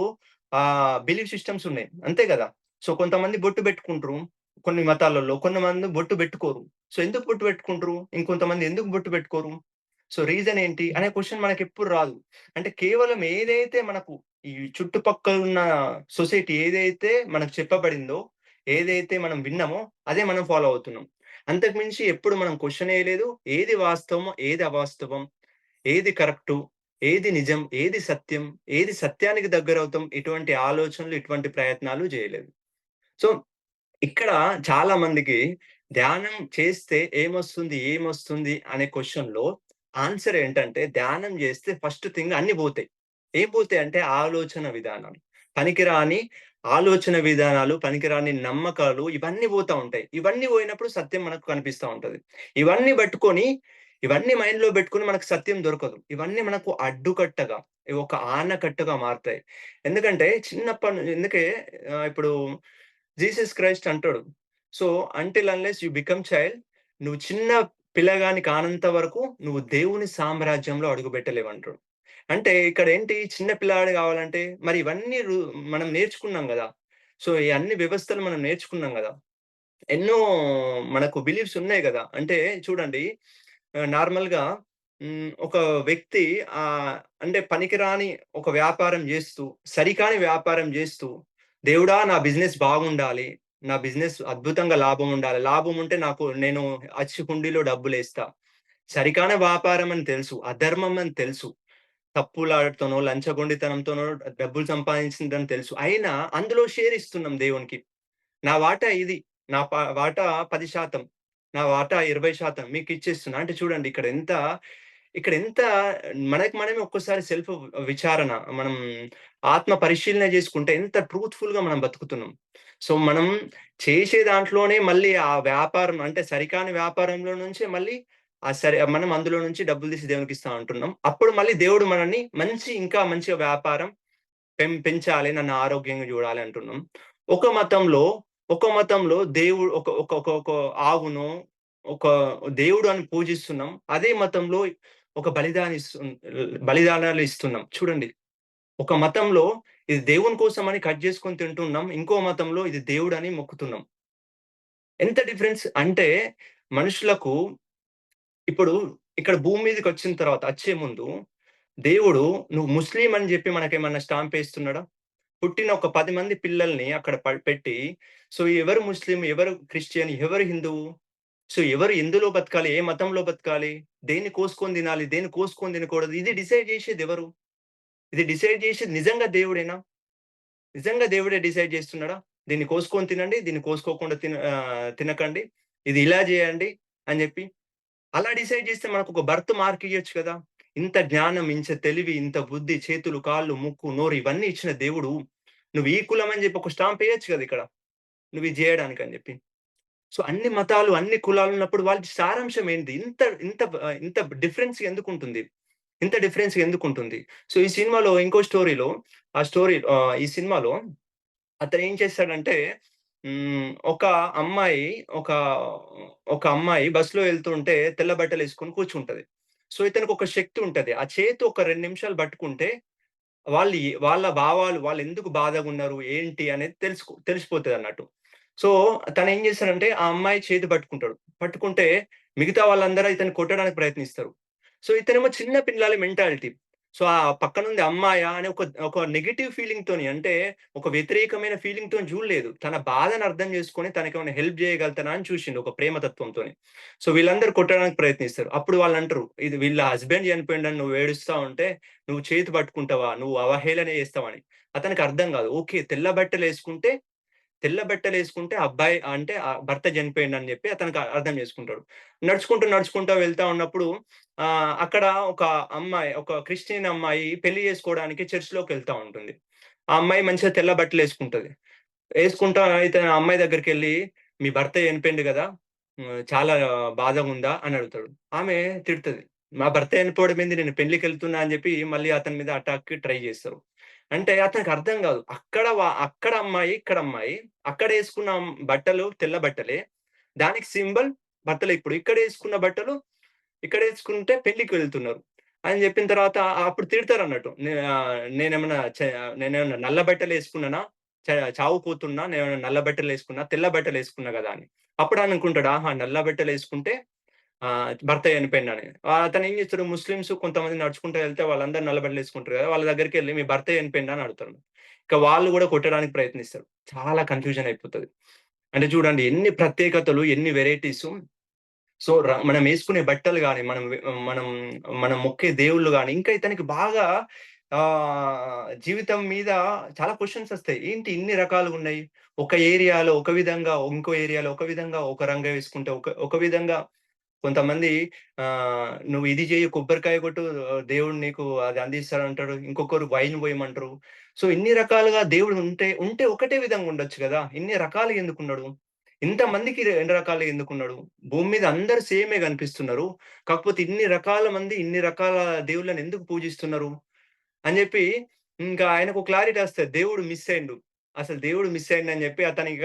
బిలీవ్ సిస్టమ్స్ ఉన్నాయి. అంతే గదా! కొంతమంది బొట్టు బెట్టుకుంటరు. కొన్ని మతాలలో. కొంతమంది బొట్టు బెట్టుకోరు. ఎందుకు బొట్టు బెట్టుకుంటరు? ఇంకొంతమంది ఎందుకు బొట్టు బెట్టుకోరు? రీజన్ ఏంటి? అనే క్వెషన్ మనకెప్పుడు రాదు. అంటే కేవలం ఏదైతే మనకు ఈ చుట్టుపక్కలున్న సొసైటీ ఏదైతే మనకు చెప్పబడిందో, ఏదైతే మనం విన్నామో, అదే మనం ఫాలో అవుతున్నాం. అంతకు మించి ఎప్పుడు మనం క్వెషన్ ఎయలేదు. ఏది వాస్తవమో, ఏది అవాస్తవం, ఏది కరెక్టు, ఏది నిజం, ఏది సత్యం, ఏది సత్యానికి దగ్గరవుతాం, ఇటువంటి ఆలోచనలు, ఇటువంటి ప్రయత్నాలు జేయలేదు. సో ఇక్కడ చాలా మందికి ధ్యానం చేస్తే ఏమొస్తుంది అనే క్వెషన్‌లో ఆన్సర్ ఏంటంటే ధ్యానం జేస్తే ఫస్ట్ థింగ్ అన్నీ బోతాయి. ఏం పోతాయంటే ఆలోచన విధానాలు. పనికిరాని ఆలోచన విధానాలు, పనికిరాని నమ్మకాలు ఇవన్నీ పోతా ఉంటాయి. ఇవన్నీ పోయినప్పుడు సత్యం మనకు కనిపిస్తా ఉంటది. ఇవన్నీ బట్టుకొని, ఇవన్నీ మైండ్‌లో బెట్టుకొని మనకు సత్యం దొరకదు. ఇవన్నీ మనకు అడ్డుకట్టగా, ఒక ఆనకట్టగా మారతాయి. ఎందుకంటే అందుకే ఇప్పుడు జీసస్ క్రైస్ట్ అంటాడు. So, until unless you become child, నువ్వు చిన్న పిల్లగాని కానంత వరకు నువ్వు దేవుని సామ్రాజ్యంలో అడుగుబెట్టలేవంటాడు. అంటే ఇక్కడేంటి చిన్న పిల్లాడు గావాలంటే మరి ఇవన్నీ మనం నేర్చుకున్నాం గదా! సో, ఈ అన్ని వ్యవస్థలు మనం నేర్చుకున్నాం గదా! ఎన్నో మనకు బిలీఫ్స్ ఉన్నాయి గదా! అంటే చూడండి నార్మల్‌గా ఒక వ్యక్తి అంటే పనికిరాని ఒక వ్యాపారం జేస్తూ, సరికాని వ్యాపారం జేస్తూ, దేవుడా నా బిజినెస్ బాగుండాలి. నా బిజినెస్ అద్భుతంగా లాభం ఉండాలి. లాభం ఉంటే నేను అచ్చి హుండీలో డబ్బులేస్తా. సరికాని వ్యాపారం అని తెలుసు. అధర్మం అని తెలుసు. తప్పులాటతోనో, లంచగొండితనంతోనో డబ్బులు సంపాదించిందని తెలుసు. అయినా అందులో షేర్ ఇస్తున్నాం దేవునికి. నా వాటా ఇది. నా వాటా 10% నా వాటా 20% మీకిచ్చేస్తున్నా. అంటే చూడండి ఇక్కడ ఎంత మనకి మనమే ఒక్కసారి సెల్ఫ్ విచారణ మనం ఆత్మ పరిశీలన చేసుకుంటే ఎంత ట్రూత్‌ఫుల్‌గా మనం బతుకుతున్నాం. సో, మనం చేసే దాంట్లోనే మళ్ళీ ఆ వ్యాపారం అంటే సరికాని వ్యాపారంలో నుంచే మళ్ళీ మనం అందులో నుంచి డబ్బులు తీసి దేవునికిస్తా అంటున్నాం. అప్పుడు మళ్ళీ దేవుడు మనల్ని ఇంకా మంచిగా వ్యాపారం పెంచాలి. నన్ను ఆరోగ్యంగా జూడాలి అంటున్నాం. ఒక మతంలో, ఒక మతంలో దేవుడు ఒక ఒక ఒక ఒక ఆవునో, ఒక దేవుడు అని పూజిస్తున్నాం. అదే మతంలో ఒక బలిదానాలు ఇస్తున్నాం. చూడండి. ఒక మతంలో ఇది దేవుని కోసమని కట్ జేసుకొని తింటున్నాం. ఇంకో మతంలో ఇది దేవుడని మొక్కుతున్నాం. ఎంత డిఫరెన్స్ అంటే మనుషులకు ఇప్పుడు ఇక్కడ భూమి మీదకొచ్చిన తర్వాత అచ్చే ముందు దేవుడు నువ్వు ముస్లిం అని జెప్పి మనకేమన్నా స్టాంపేస్తున్నాడా? పుట్టిన ఒక 10 మంది పిల్లల్ని అక్కడ పెట్టి, సో, ఎవరు ముస్లిం, ఎవరు క్రిస్టియన్, ఎవరు హిందువు, సో, ఎవరు ఎందులో బతకాలి, ఏ మతంలో బతకాలి, దేన్ని కోసుకొని తినాలి, దేన్ని కోసుకొని తినకూడదు, ఇది డిసైడ్ జేసేదెవరు? ఇది డిసైడ్ జేసేది నిజంగా దేవుడేనా? నిజంగా దేవుడే డిసైడ్ జేస్తున్నాడా? దీన్ని కోసుకొని తినండి, దీన్ని కోసుకోకుండా తినకండి. ఇది ఇలా జేయండి అని జెప్పి. అలా డిసైడ్ జేస్తే మనకొక బర్త్ మార్క్ ఇయ్యొచ్చు కదా! ఇంత జ్ఞానం, ఇంత తెలివి, ఇంత బుద్ధి, చేతులు, కాళ్ళు, ముక్కు, నోరు ఇవన్నీ ఇచ్చిన దేవుడు, నువ్వు ఈ కులం అని జెప్పి ఒక స్టాంప్ ఎయొచ్చు గదా! ఇక్కడ. నువ్వు ఇది జేయడానికని జెప్పి. సో, అన్ని మతాలు, అన్ని కులాలున్నప్పుడు వాళ్ళకి సారాంశం ఏంటి? ఇంత డిఫరెన్స్ ఎందుకుంటుంది? ఇంత డిఫరెన్స్ ఎందుకుంటుంది? సో, ఈ సినిమాలో ఇంకో స్టోరీలో ఈ సినిమాలో అతనేం చేస్తాడంటే ఒక అమ్మాయి ఒక ఒక అమ్మాయి బస్‌లో ఎళ్తుంటే తెల్ల బట్టలేసుకొని కూర్చుంటది. సో, ఇతనికొక శక్తి ఉంటది. ఆ చేతి ఒక 2 నిమిషాలు పట్టుకుంటే వాళ్ళ భావాలు వాళ్ళెందుకు బాధగున్నారు, ఏంటి అనేది తెలిసిపోతదన్నట్టు. సో, తనేం చేస్తాడంటే ఆ అమ్మాయి చేతి పట్టుకుంటాడు. పట్టుకుంటే మిగతా వాళ్ళందరూ ఇతన్ని కొట్టడానికి ప్రయత్నిస్తారు. సో, ఇతనేమో చిన్న పిల్లాలి మెంటాలిటీ. సో, ఆ పక్కనుంది అమ్మాయా అని ఒక నెగెటివ్ ఫీలింగ్‌తోని అంటే ఒక వ్యతిరేకమైన ఫీలింగ్‌తోని చూడలేదు. తన బాధను అర్థం చేసుకొని తనకేమైనా హెల్ప్ చేయగలుగుతానా అని చూసిండు ఒక ప్రేమతత్వంతోని. సో, వీళ్ళందరూ కొట్టడానికి ప్రయత్నిస్తారు. అప్పుడు వాళ్ళంటరు, "ఇది వీళ్ళ హస్బెండ్ చనిపోయిండని నువ్వు ఏడుస్తా ఉంటే, నువ్వు చేతి పట్టుకుంటావా? నువ్వు అవహేళన చేస్తావని." అతనికి అర్థం కాదు. ఓకే. తెల్ల బట్టలేసుకుంటే అబ్బాయి అంటే భర్త చనిపోయిండని జెప్పి అతనికి అర్థం చేసుకుంటాడు. నడుచుకుంటూ వెళ్తా ఉన్నప్పుడు అక్కడ ఒక ఒక క్రిస్టియన్ అమ్మాయి పెళ్లి చేసుకోవడానికి చర్చ్‌లోకెళ్తా ఉంటుంది. ఆ అమ్మాయి మంచిగా తెల్ల బట్టలేసుకుంటది. ఏసుకుంటా ఇతను ఆ అమ్మాయి దగ్గరికెళ్ళి, "మీ భర్త చనిపోయిండు గదా! చాలా బాధగుందా?" అని అడుగుతాడు. ఆమె తిడతది. "మా భర్త చనిపోవడం ఏంది? నేను పెళ్ళికెళ్తున్నా" అని జెప్పి మళ్ళీ అతని మీద అటాక్‌కి ట్రై జేస్తారు. అంటే అతనికి అర్థం గాదు. అక్కడ అమ్మాయి, ఇక్కడ అమ్మాయి. అక్కడేసుకున్న బట్టలు తెల్ల బట్టలే. దానికి సింబల్ బట్టలే ఇప్పుడు. ఇక్కడేసుకున్న బట్టలు ఇక్కడేసుకుంటే పెళ్ళికి వెళ్తున్నారు. అని జెప్పిన తర్వాత అప్పుడు తిడతారన్నట్టు. నేనేమన్నా నల్ల బట్టలేసుకున్నానా? చ చావుకోతున్నా నేనేమన్నా నల్ల బట్టలేసుకున్నా, తెల్ల బట్టలేసుకున్నా గదా! అని. అప్పుడనుకుంటాడు, ఆహా! నల్ల బట్టలేసుకుంటే భర్త చనిపోయిండని. అతనేం జేస్తాడు ముస్లిమ్స్ కొంతమంది నడుచుకుంటూ వెళ్తే వాళ్ళందరూ నల్ల బట్టలేసుకుంటారు గదా! వాళ్ళ దగ్గరికెళ్ళి మీ భర్త చనిపోయిండా అని అడుగుతాడు. ఇక వాళ్ళు గూడా కొట్టడానికి ప్రయత్నిస్తారు. చాలా కన్‌ఫ్యూజన్ అయిపోతది. అంటే చూడండి ఎన్ని ప్రత్యేకతలు, ఎన్ని వెరైటీసు. సో, మనమేసుకునే బట్టలు గాని, మనం మనం మొక్కే దేవుళ్ళు గాని, ఇంకా ఇతనికి బాగా జీవితం మీద చాలా క్వెషన్సొస్తాయి. ఏంటి ఇన్ని రకాలుగున్నాయి? ఒక ఏరియాలో ఒక విధంగా, ఇంకో ఏరియాలో ఒక విధంగా, ఒక రంగు వేసుకుంటే ఒక ఒక విధంగా. కొంతమంది "నువ్వు ఇది చెయ్యి, కొబ్బరికాయ కొట్టు దేవుడు నీకు అది అందిస్తాడంటాడు." ఇంకొకరు వైన్ పోయమంటరు. సో, ఇన్ని రకాలుగా దేవుడు ఉంటే ఒకటే విధంగా ఉండొచ్చు గదా! ఇన్ని రకాలుగా ఎందుకున్నడు? ఇంతమందికి 2 రకాలుగా ఎందుకున్నడు? భూమి మీద అందరూ సేమే గనిపిస్తున్నారు. కాకపోతే ఇన్ని రకాల మంది, ఇన్ని రకాల దేవుళ్ళని ఎందుకు పూజిస్తున్నారు? అని జెప్పి ఇంకా ఆయనకు క్లారిటీ వస్తది. దేవుడు మిస్ అయిండు. అసలు దేవుడు మిస్ అయిండని జెప్పి అతనిక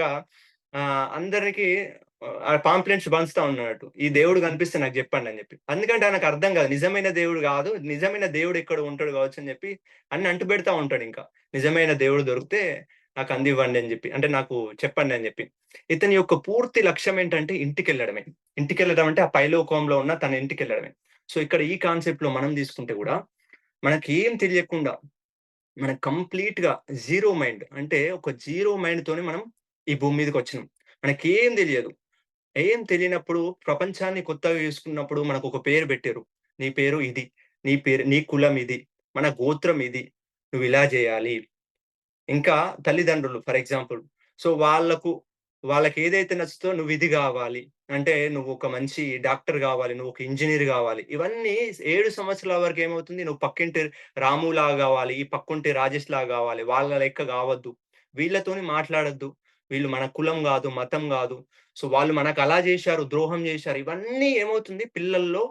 అందరికి పాంప్లెట్స్ పంచుతా ఉన్నాడట. ఈ దేవుడు కనిపిస్తే నాకు జెప్పండని జెప్పి. ఎందుకంటే ఆయనకు అర్థం గాదు. నిజమైన దేవుడు గాదు. నిజమైన దేవుడు ఎక్కడో ఉంటాడు గావచ్చు అని జెప్పి అన్ని అంటుపెడతా ఉంటాడింకా. నిజమైన దేవుడు దొరికితే నాకు అందివ్వండి అని జెప్పి. అంటే నాకు చెప్పండి అని జెప్పి. ఇతని యొక్క పూర్తి లక్ష్యం ఏంటంటే ఇంటికెళ్ళడమే. ఇంటికెళ్ళడం అంటే ఆ పైలోకంలో ఉన్న తన ఇంటికెళ్ళడమే. సో, ఇక్కడ ఈ కాన్సెప్ట్‌లో మనం తీసుకుంటే గూడా మనకేం తెలియకుండా మనకు కంప్లీట్‌గా జీరో మైండ్ అంటే ఒక జీరో మైండ్‌తోని మనం ఈ భూమి మీదకొచ్చినాం. మనకేం తెలియదు. ఏం తెలియనప్పుడు ప్రపంచాన్ని కొత్తగా చూసుకున్నప్పుడు మనకొక పేరు పెట్టిర్రు. నీ పేరు ఇది. నీ కులం ఇది. మన గోత్రం ఇది. నువ్విలా జేయాలి. ఇంకా తల్లిదండ్రులు ఫర్ ఎగ్జాంపుల్. సో, వాళ్ళకేదైతే నచ్చుతదో నువ్విది గావాలి. అంటే నువ్వొక మంచి డాక్టర్ గావాలి. నువ్వొక ఇంజినీర్ గావాలి. ఇవన్నీ 7 సంవత్సరాల వరకు ఏమవుతుంది? నువ్వు పక్కింటి రాములాగా గావాలి. ఈ పక్కుంటి రాజేష్‌లాగా గావాలి. వాళ్ళ లెక్క గావద్దు. వీళ్ళతోని మాట్లాడొద్దు. వీళ్ళు మన కులం గాదు, మతం గాదు. సో, వాళ్ళు మనకలా జేశారు, ద్రోహం జేశారు. ఇవన్నీ ఏమవుతుంది పిల్లల్లో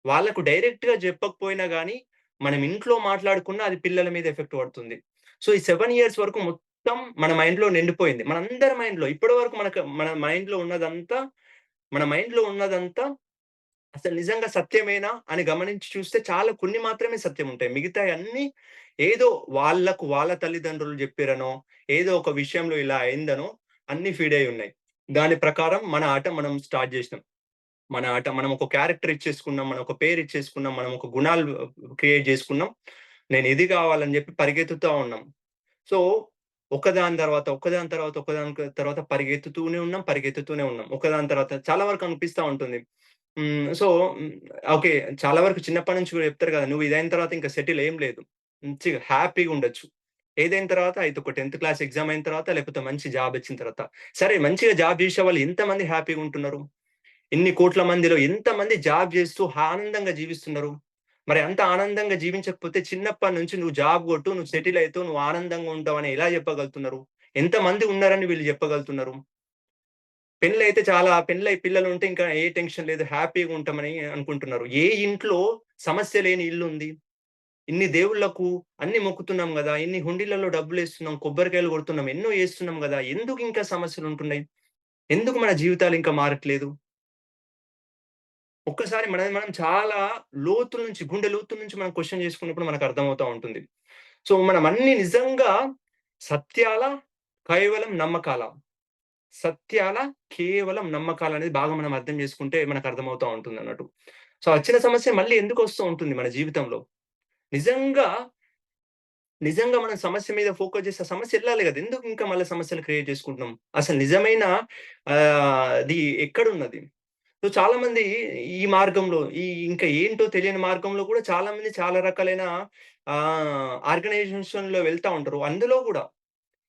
వాళ్ళకు డైరెక్ట్‌గా జెప్పకపోయినా గానీ, మనం ఇంట్లో మాట్లాడుకున్నా అది పిల్లల మీద ఎఫెక్ట్ పడుతుంది. సో, ఈ 7 ఇయర్స్ వరకు మొత్తం మన మైండ్‌లో నిండిపోయింది. మనందరి మైండ్‌లో ఇప్పటి వరకు మన మైండ్‌లో ఉన్నదంతా అసలు నిజంగా సత్యమేనా అని గమనించి చూస్తే చాలా కొన్ని మాత్రమే సత్యం ఉంటాయి. మిగతాయన్నీ ఏదో వాళ్ళ తల్లిదండ్రులు జెప్పిరనో, ఏదో ఒక విషయంలో ఇలా అయిందనో అన్నీ ఫీడ్ అయ్యి ఉన్నాయి. దాని ప్రకారం మన ఆట మనం స్టార్ట్ జేసినాం. మన ఆట మనం ఒక క్యారెక్టర్ ఇచ్చేసుకున్నాం. మనం ఒక పేరు ఇచ్చేసుకున్నాం. మనం ఒక గుణాలు క్రియేట్ జేసుకున్నాం. నేను ఇది గావాలని జెప్పి పరిగెత్తుతా ఉన్నాం. సో, ఒకదాని తర్వాత పరిగెత్తుతూనే ఉన్నాం. ఒకదాని తర్వాత చాలా వరకు అనిపిస్తా ఉంటుంది. హ్మ్. సో, హ్మ్. ఓకే. చాలా వరకు చిన్నప్పటి నుంచి కూడా చెప్తారు గదా! నువ్వు ఇదైన తర్వాత ఇంక సెటిల్ ఏం లేదు. మంచిగా హ్యాపీగా ఉండొచ్చు. ఏదైన తర్వాత అయితే ఒక 10థ్ క్లాస్ ఎగ్జామ్ అయిన తర్వాత లేకపోతే మంచి జాబ్ వచ్చిన తర్వాత. సరే మంచిగా జాబ్ చేసేవాళ్ళు ఎంతమంది హ్యాపీగా ఉంటున్నారు? ఇన్ని కోట్ల మందిలో ఎంతమంది జాబ్ చేస్తూ ఆనందంగా జీవిస్తున్నారు? మరి అంత ఆనందంగా జీవించకపోతే చిన్నప్పటి నుంచి నువ్వు జాబ్ కొట్టు, నువ్వు సెటిల్ అయితావు, నువ్వు ఆనందంగా ఉంటావని ఎలా చెప్పగలుగుతున్నారు? ఎంతమంది ఉన్నారని వీళ్ళు చెప్పగలుగుతున్నారు? పెండ్లై పిల్లలుంటే ఇంకా ఏ టెన్షన్ లేదు. హ్యాపీగా ఉంటామని అనుకుంటున్నారు. ఏ ఇంట్లో సమస్య లేని ఇల్లుంది? ఇన్ని దేవుళ్ళకు అన్ని మొక్కుతున్నాం గదా! ఇన్ని హుండీలలో డబ్బులేస్తున్నాం, కొబ్బరికాయలు కొడుతున్నాం, ఎన్నో ఏస్తున్నాం గదా! ఎందుకు ఇంకా సమస్యలుంటున్నాయి? ఎందుకు మన జీవితాలు ఇంకా మారట్లేదు? ఒక్కసారి మనది మనం చాలా లోతుల నుంచి, గుండె లోతుల నుంచి మనం క్వెషన్ చేసుకున్నప్పుడు మనకర్థమవుతా ఉంటుంది. సో, మనం అన్ని నిజంగా సత్యాలా? కేవలం నమ్మకాలా? సత్యాలా? కేవలం నమ్మకాలనేది బాగా మనం అర్థం చేసుకుంటే మనకర్థమవుతా ఉంటుందన్నట్టు. సో, వచ్చిన సమస్య మళ్ళీ ఎందుకొస్తూ ఉంటుంది మన జీవితంలో. నిజంగా, నిజంగా మనం సమస్య మీద ఫోకస్ చేస్తే ఆ సమస్య ఎళ్ళాలి గదా! ఎందుకు ఇంకా మళ్ళా సమస్యలు క్రియేట్ చేసుకుంటున్నాం? అసలు నిజమైన అది ఎక్కడున్నది? సో, చాలామంది ఈ మార్గంలో ఇంకా ఏంటో తెలియని మార్గంలో కూడా చాలామంది చాలా రకాలైన ఆర్గనైజేషన్స్‌లో వెళ్తా ఉంటారు. అందులో గూడా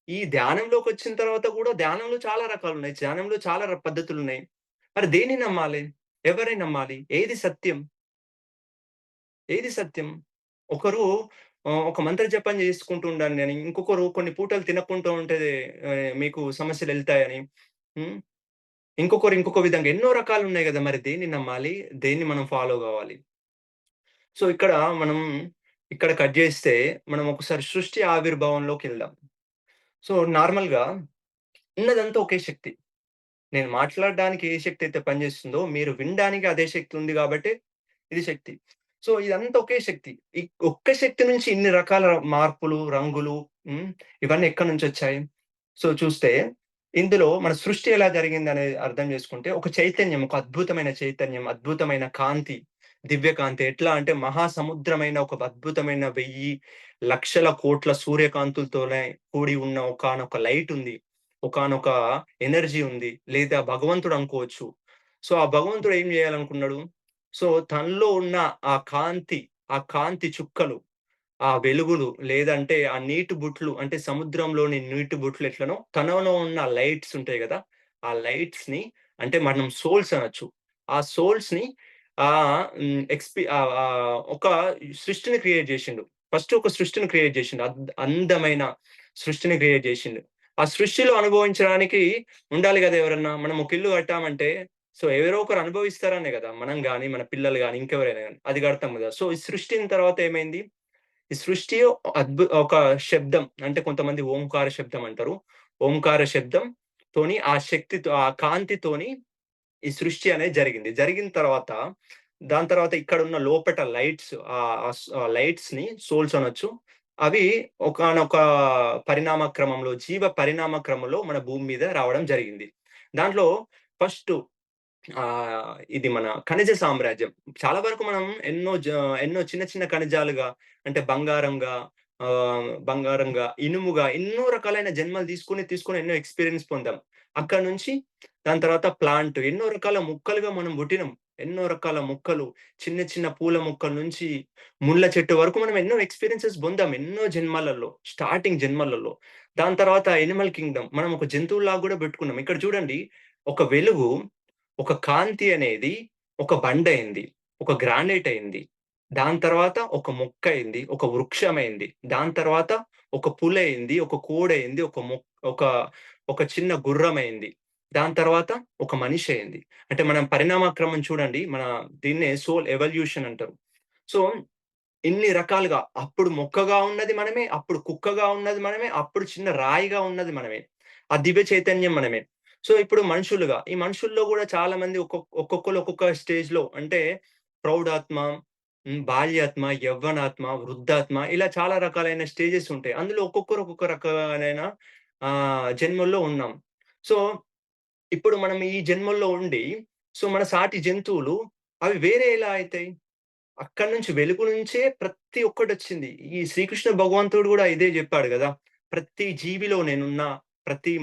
ఈ ధ్యానంలోకొచ్చిన తర్వాత గూడా ధ్యానంలో చాలా రకాలున్నాయి. ధ్యానంలో చాలా పద్ధతులున్నాయి. మరి దేన్ని నమ్మాలి? ఎవరిని నమ్మాలి? ఏది సత్యం? ఏది సత్యం? ఒకరు ఒక మంత్ర జపం చేసుకుంటూ ఉండండని, ఇంకొకరు కొన్ని పూటలు తినకుంటూ ఉంటే మీకు సమస్యలెళ్తాయని. హ్మ్. ఇంకొకరు ఇంకొక విధంగా ఎన్నో రకాలున్నాయి గదా! మరి దేన్ని నమ్మాలి? దేన్ని మనం ఫాలో గావాలి? సో, మనం ఇక్కడ కట్ జేస్తే మనం ఒకసారి సృష్టి ఆవిర్భావంలోకెళ్దాం. సో, నార్మల్‌గా ఉన్నదంతా ఒకే శక్తి. నేను మాట్లాడడానికి ఏ శక్తి అయితే పనిచేస్తుందో, మీరు వినడానికి అదే శక్తి ఉంది గాబట్టే ఇది శక్తి. సో, ఇదంతా ఒకే శక్తి. ఈ ఒక్క శక్తి నుంచి ఇన్ని రకాల మార్పులు, రంగులు హ్మ్. ఇవన్నీ ఎక్కడి నుంచొచ్చాయి? సో, చూస్తే ఇందులో మన సృష్టి ఎలా జరిగిందనేది అర్థం చేసుకుంటే, ఒక చైతన్యం, ఒక అద్భుతమైన చైతన్యం, అద్భుతమైన కాంతి, దివ్య కాంతి. ఎట్లా అంటే మహాసముద్రమైన ఒక అద్భుతమైన 1000,00,00,000,00,00,000 సూర్యకాంతులతోనే కూడి ఉన్న ఒకానొక లైట్ ఉంది. ఒకానొక ఎనర్జీ ఉంది. లేదా భగవంతుడు అనుకోవచ్చు. సో, ఆ భగవంతుడు ఏం జేయాలనుకున్నాడు? సో, తనలో ఉన్న ఆ కాంతి చుక్కలు, ఆ వెలుగులు లేదంటే ఆ నీటి బుట్లు అంటే సముద్రంలోని నీటి బుట్లు ఎట్లనో తనలో ఉన్న లైట్స్ ఉంటాయి గదా! ఆ లైట్స్‌ని అంటే మనం సోల్స్ అనొచ్చు. ఆ సోల్స్‌ని ఒక సృష్టిని క్రియేట్ జేషిండు. ఫస్ట్ ఒక సృష్టిని క్రియేట్ జేషిండు. అందమైన సృష్టిని క్రియేట్ జేషిండు. ఆ సృష్టిలో అనుభవించడానికి ఉండాలి గదా! ఎవరన్నా. మనం ఒక ఇల్లు కట్టామంటే సో, ఎవరో ఒకరు అనుభవిస్తారనే గదా! మనం గాని, మన పిల్లలు గాని, ఇంకెవరైనా గాని. అది కడతాం గదా! సో, ఈ సృష్టిన తర్వాత ఏమైంది? ఈ సృష్టి ఒక శబ్దం అంటే కొంతమంది ఓంకార శబ్దం అంటారు. ఓంకార శబ్దంతోని ఆ శక్తితో ఆ కాంతితోని ఈ సృష్టి అనేది జరిగింది. జరిగిన తర్వాత దాని తర్వాత ఇక్కడున్న లోపట లైట్స్ లైట్స్‌ని సోల్స్ అనొచ్చు. అవి ఒకానొక పరిణామ క్రమంలో జీవ పరిణామ క్రమంలో మన భూమి మీద రావడం జరిగింది. దాంట్లో ఫస్టు ఇది మన ఖనిజ సామ్రాజ్యం. చాలా వరకు మనం ఎన్నో చిన్న చిన్న ఖనిజాలుగా అంటే బంగారంగా, ఇనుముగా ఎన్నో రకాలైన జన్మలు తీసుకొని ఎన్నో ఎక్స్‌పీరియన్స్ పొందాం. అక్కడి నుంచి దాని తర్వాత ప్లాంట్ ఎన్నో రకాల మొక్కలుగా మనం పుట్టినం. ఎన్నో రకాల మొక్కలు, చిన్న చిన్న పూల మొక్కల నుంచి ముళ్ళ చెట్టు వరకు మనం ఎన్నో ఎక్స్‌పీరియన్సెస్ పొందాం. ఎన్నో జన్మలలో, స్టార్టింగ్ జన్మలలో. దాని తర్వాత యానిమల్ కింగ్‌డమ్ మనం ఒక జంతువులాగా గూడా పెట్టుకున్నాం. ఇక్కడ చూడండి ఒక వెలుగు ఒక కాంతి అనేది ఒక బండయింది. ఒక గ్రానైట్ అయింది. దాని తర్వాత ఒక మొక్కయింది. ఒక వృక్షమయింది. దాని తర్వాత ఒక పులయింది. ఒక కోడయింది. ఒక ఒక చిన్న గుర్రమయింది. దాని తర్వాత ఒక మనిషయింది. అంటే మనం పరిణామ క్రమం చూడండి. దీన్నే సోల్ ఎవల్యూషన్ అంటారు. సో, ఇన్ని రకాలుగా అప్పుడు మొక్కగా ఉన్నది మనమే. అప్పుడు కుక్కగా ఉన్నది మనమే. అప్పుడు చిన్న రాయిగా ఉన్నది మనమే. ఆ దివ్య చైతన్యం మనమే. సో, ఇప్పుడు మనుషులుగా ఈ మనుషుల్లో గూడా చాలా మంది ఒక్కొక్కళ్ళు ఒక్కొక్క స్టేజ్‌లో అంటే ప్రౌఢాత్మ, బాల్యాత్మ, యవ్వనాత్మ, వృద్ధాత్మ ఇలా చాలా రకాలైన స్టేజెస్ ఉంటాయి. అందులో ఒక్కొక్కరు ఒక్కొక్క రకమైన జన్మల్లో ఉన్నాం. సో, ఇప్పుడు మనం ఈ జన్మల్లో ఉండి సో, మన సాటి జంతువులు అవి వేరే ఎలా అయితాయి? అక్కడి నుంచి వెలుగు నుంచే ప్రతి ఒక్కటొచ్చింది. ఈ శ్రీకృష్ణ భగవంతుడు గూడా ఇదే జెప్పాడు గదా! ప్రతి జీవిలో నేనున్నా, ప్రతి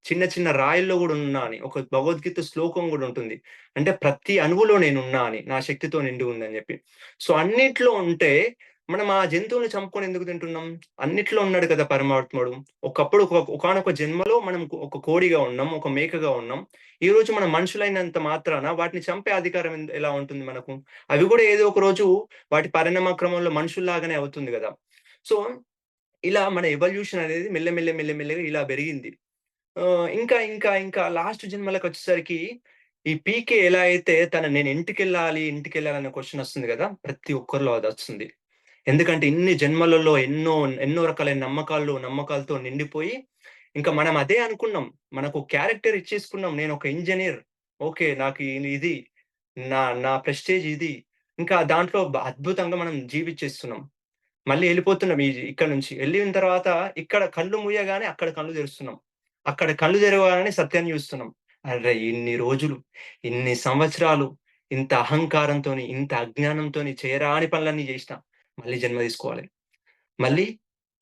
చిన్న చిన్న రాయిల్లో గూడా ఉన్నా అని. ఒక భగవద్గీత శ్లోకం గూడా ఉంటుంది. అంటే ప్రతి అణువులో నేనున్నా అని. నా శక్తితో నిండి ఉందని జెప్పి. సో, అన్నిట్లో ఉంటే మనం ఆ జంతువుని చంపుకొని ఎందుకు తింటున్నాం? అన్నిట్లో ఉన్నాడు కదా పరమాత్ముడు. ఒకప్పుడు ఒకానొక జన్మలో మనం ఒక కోడిగా ఉన్నాం. ఒక మేకగా ఉన్నాం. ఈరోజు మనం మనుషులైనంత మాత్రాన వాటిని చంపే అధికారం ఎలా ఉంటుంది మనకు? అవి గూడా ఏదో ఒక రోజు వాటి పరిణామ క్రమంలో మనుషుల్లాగానే అవుతుంది గదా! సో, ఇలా మన ఎవల్యూషన్ అనేది మెల్లగా ఇలా పెరిగింది. ఇంకా లాస్ట్ జన్మలకొచ్చేసరికి ఈ పీకే ఎలా అయితే నేను ఇంటికెళ్ళాలనే క్వెషన్ ఒస్తుంది గదా! ప్రతి ఒక్కరిలో అదొస్తుంది. ఎందుకంటే ఇన్ని జన్మలలో ఎన్నో రకాలైన నమ్మకాలతో నిండిపోయి ఇంకా మనం అదే అనుకున్నాం. మనకు క్యారెక్టర్ ఇచ్చేసుకున్నాం. నేనొక ఇంజినీర్. ఓకే. నాకు ఇది నా నా ప్రెస్టీజ్ ఇది. ఇంకా దాంట్లో అద్భుతంగా మనం జీవిచ్చేస్తున్నాం. మళ్ళీ ఎళ్ళిపోతున్నాం ఇక్కడి నుంచి. ఎళ్ళిన తర్వాత ఇక్కడ కళ్ళు మూయగానే అక్కడ కళ్ళు తెరుస్తున్నాం. అక్కడ కళ్ళు తెరవగానే సత్యాన్ని చూస్తున్నాం. అరె! ఇన్ని రోజులు, ఇన్ని సంవత్సరాలు, ఇంత అహంకారంతోని, ఇంత అజ్ఞానంతోని చేయరాని పనులన్నీ జేసినా, మళ్ళీ జన్మ తీసుకోవాలి. మళ్ళీ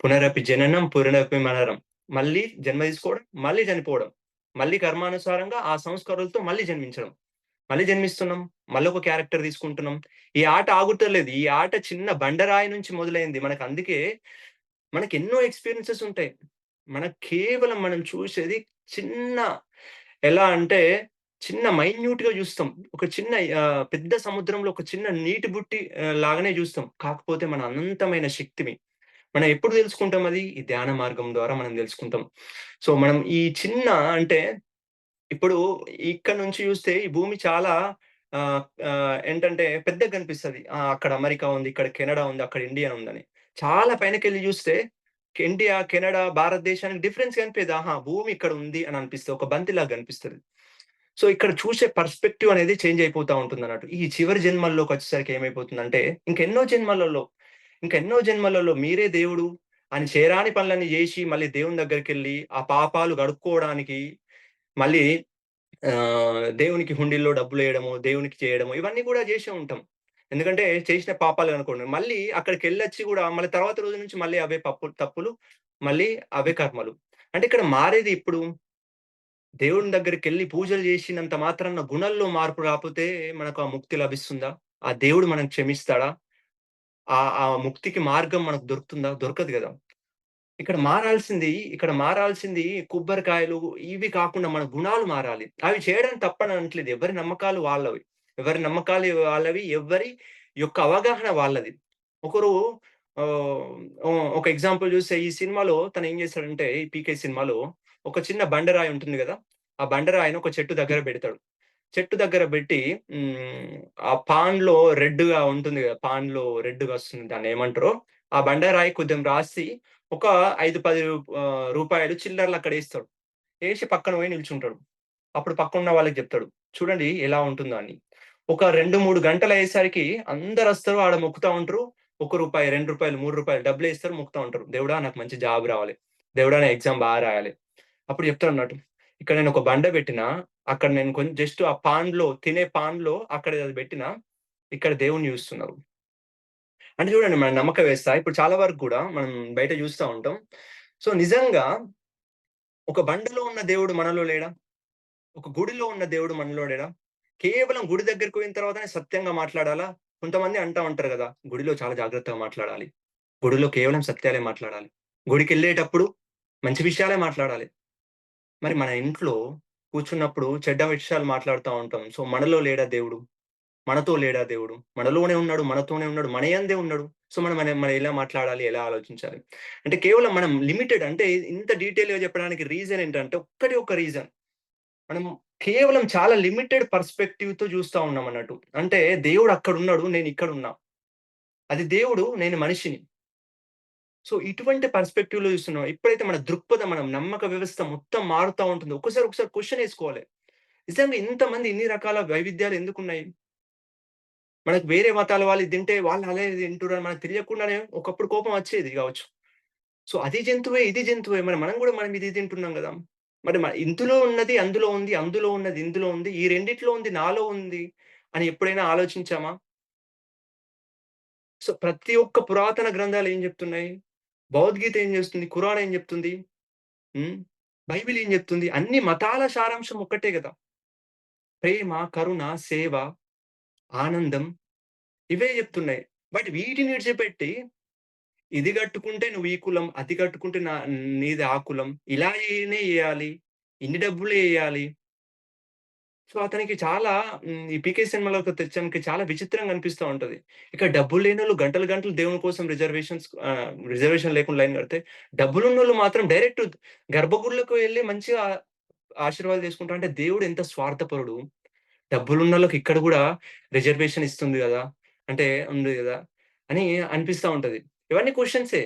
పునరపి జననం, పునరపి మననం. మళ్ళీ జన్మ తీసుకోవడం, మళ్ళీ చనిపోవడం. మళ్ళీ కర్మానుసారంగా ఆ సంస్కారాలతో మళ్ళీ జన్మించడం. మళ్ళీ జన్మిస్తున్నాం. మళ్ళొక క్యారెక్టర్ తీసుకుంటున్నాం. ఈ ఆట ఆగుతలేదు. ఈ ఆట చిన్న బండరాయి నుంచి మొదలైంది. మనకెన్నో ఎక్స్‌పీరియన్సెస్ ఉంటాయి. కేవలం మనం చూసేది చిన్న ఎలా అంటే చిన్న మైన్యూట్‌గా జూస్తాం. ఒక చిన్న పెద్ద సముద్రంలో ఒక చిన్న నీటి బుట్టి లాగానే జూస్తాం. కాకపోతే మన అనంతమైన శక్తిని మనం ఎప్పుడు తెలుసుకుంటాం అది? ఈ ధ్యాన మార్గం ద్వారా మనం తెలుసుకుంటాం. సో, మనం ఈ చిన్న అంటే ఇప్పుడు ఇక్కడ నుంచి చూస్తే ఈ భూమి చాలా ఆహ్, ఏంటంటే పెద్దగా కనిపిస్తది. అక్కడ అమెరికా ఉంది, ఇక్కడ కెనడా ఉంది, అక్కడ ఇండియా ఉందని. చాలా పైనకెళ్ళి చూస్తే ఇండియా, కెనడా, భారతదేశానికి డిఫరెన్స్ కనిపియదు. ఆహా! భూమి ఇక్కడ ఉంది అని అనిపిస్తది. ఒక బంతిలాగా కనిపిస్తది. సో, ఇక్కడ చూసే పర్స్‌పెక్టివ్ అనేది చేంజ్ అయిపోతా ఉంటుందన్నట్టు. ఈ చివరి జన్మల్లోకొచ్చేసరికి ఏమైపోతుందంటే, ఇంకెన్నో జన్మలలో మీరే దేవుడు అని చేయరాని పనులన్నీ జేసి, మళ్ళీ దేవుని దగ్గరికెళ్ళి, ఆ పాపాలు కడుక్కోవడానికి మళ్ళీ దేవునికి హుండీల్లో డబ్బులేయడము, దేవునికి చేయడము, ఇవన్నీ గూడా జేసే ఉంటాం. ఎందుకంటే చేసిన పాపాలనుకోండి. మళ్ళీ అక్కడికెళ్ళొచ్చి గూడా మళ్ళీ తర్వాత రోజు నుంచి మళ్ళీ అవే తప్పులు, మళ్ళీ అవే కర్మలు. అంటే ఇక్కడ మారేది ఇప్పుడు దేవుని దగ్గరికెళ్లి పూజలు జేసినంత మాత్రాన గుణంలో మార్పు రాపోతే మనకు ఆ ముక్తి లభిస్తుందా? ఆ దేవుడు మనల్ని క్షమిస్తాడా? ఆ ముక్తికి మార్గం మనకు దొరుకుతుందా? దొరకదు గదా! ఇక్కడ మారాల్సింది కొబ్బరికాయలు ఇవి కాకుండా మన గుణాలు మారాలి. అవి చేయడం తప్పని అనట్లేదు. ఎవరి నమ్మకాలు వాళ్ళవి. ఎవరి నమ్మకాలు వాళ్ళవి, ఎవరి యొక్క అవగాహన వాళ్ళది. ఒకరు ఆహ్, ఒక ఎగ్జాంపుల్ చూస్తే ఈ సినిమాలో తనేం చేస్తాడంటే, ఈ 'పీకే' సినిమాలో ఒక చిన్న బండరాయి ఉంటుంది గదా! ఆ బండరాయిని ఒక చెట్టు దగ్గర బెడతాడు. చెట్టు దగ్గర బెట్టి ఆ పాన్‌లో రెడ్‌గా ఉంటుంది గదా! పాన్‌లో రెడ్‌గా వస్తుంది. దాన్నేమంటారో, ఆ బండరాయి కొంచెం రాసి ఒక 5, 10 రూపాయలు చిల్లరలు అక్కడేస్తాడు. ఏసి పక్కన పోయి నిల్చుంటాడు. అప్పుడు పక్కనున్న వాళ్ళకి జెప్తాడు. చూడండి ఎలా ఉంటుందో అని. ఒక 2, 3 గంటలయ్యేసరికి అందరొస్తారు. ఆడ మొక్కుతా ఉంటారు. రూ. 1, రూ. 2, రూ. 3 డబ్బులేస్తారు. మొక్కుతా ఉంటారు. దేవుడా నాకు మంచి జాబ్ రావాలి. దేవుడా నా ఎగ్జామ్ రాయాలి. అప్పుడు చెప్తాడన్నట్టు. ఇక్కడ నేనొక బండ బెట్టినా, అక్కడ నేను జస్ట్ ఆ పాన్‌లో తినే పాన్‌లో అక్కడ అది బెట్టినా, ఇక్కడ దేవుడిని జూస్తున్నారు. అంటే చూడండి మన నమ్మకం వేస్తా. ఇప్పుడు చాలా వరకు గూడా మనం బయట జూస్తా ఉంటాం. సో, నిజంగా ఒక బండలో ఉన్న దేవుడు మనలో లేడా? ఒక గుడిలో ఉన్న దేవుడు మనలో లేడా? కేవలం గుడి దగ్గరికి పోయిన తర్వాతనే సత్యంగా మాట్లాడాలా? కొంతమంది అంటా ఉంటారు గదా! గుడిలో చాలా జాగ్రత్తగా మాట్లాడాలి. గుడిలో కేవలం సత్యాలే మాట్లాడాలి. గుడికెళ్ళేటప్పుడు మంచి విషయాలే మాట్లాడాలి. మరి మన ఇంట్లో కూర్చున్నప్పుడు చెడ్డ విషయాలు మాట్లాడుతా ఉంటాం. సో, మనలో లేడా దేవుడు? మనతో లేడా దేవుడు? మనలోనే ఉన్నాడు, మనతోనే ఉన్నాడు, మన యందే ఉన్నాడు. సో, మనం ఎలా మాట్లాడాలి? ఎలా ఆలోచించాలి? అంటే కేవలం మనం లిమిటెడ్ అంటే ఇంత డీటెయిల్‌గా చెప్పడానికి రీజన్ ఏంటంటే ఒక్కటే ఒక రీజన్. మనం కేవలం చాలా లిమిటెడ్ పర్స్‌పెక్టివ్‌తో చూస్తా ఉన్నామన్నట్టు. అంటే దేవుడు అక్కడున్నాడు. నేనిక్కడున్నా. అది దేవుడు, నేను మనిషిని. సో, ఇటువంటి పర్స్‌పెక్టివ్‌లో చూస్తున్నాం. ఎప్పుడైతే మన దృక్పథం, మన నమ్మక వ్యవస్థ మొత్తం మారుతా ఉంటుందో, ఒకసారి క్వెషన్ ఏసుకోవాలి. నిజంగా ఇంతమంది ఇన్ని రకాల వైవిధ్యాలు ఎందుకున్నాయి? మనకు వేరే మతాల వాళ్ళు ఇది తింటే వాళ్ళు అదే తింటుర్రని మనకు తెలియకుండానే ఒకప్పుడు కోపం వచ్చేది గావచ్చు. సో, అది జంతువే, ఇది జంతువే. మరి మనం ఇది తింటున్నాం గదా! మరి ఇందులో ఉన్నది అందులో ఉంది, అందులో ఉన్నది ఇందులో ఉంది. ఈ రెండిట్లో ఉంది నాలో ఉంది అని ఎప్పుడైనా ఆలోచించామా? సో, ప్రతి ఒక్క పురాతన గ్రంథాలు ఏం జెప్తున్నాయి? భగవద్గీత ఏం జేస్తుంది? ఖురాన్ ఏం జెప్తుంది? హ్మ్. బైబిల్ ఏం జెప్తుంది? అన్ని మతాల సారాంశం ఒక్కటే గదా! ప్రేమ, కరుణ, సేవ, ఆనందం ఇవే జెప్తున్నాయి. బట్ వీటిని విడిచిపెట్టి ఇది గట్టుకుంటే నువ్వు ఈ కులం, అది కట్టుకుంటే నీది ఆ కులం. ఇలానే ఎయాలి. ఇన్ని డబ్బులే ఎయాలి. సో, అతనికి చాలా ఈ 'పీకే' సినిమాలోకి తెచ్చానికి చాలా విచిత్రంగా అనిపిస్తా ఉంటది. ఇక డబ్బులు లేనోళ్ళు గంటలు గంటలు దేవుని కోసం రిజర్వేషన్ లేకుండా లైన్ కడితే, డబ్బులున్నోళ్ళు మాత్రం డైరెక్ట్ గర్భగుడిలోకి వెళ్లి మంచిగా ఆశీర్వాదాలు తీసుకుంటా అంటే దేవుడు ఎంత స్వార్థపరుడు. డబ్బులున్నోళ్ళకి ఇక్కడ గూడా రిజర్వేషన్ ఇస్తుంది గదా! అంటే ఉంది గదా! అని అనిపిస్తా ఉంటది. ఇవన్నీ క్వెషన్సే.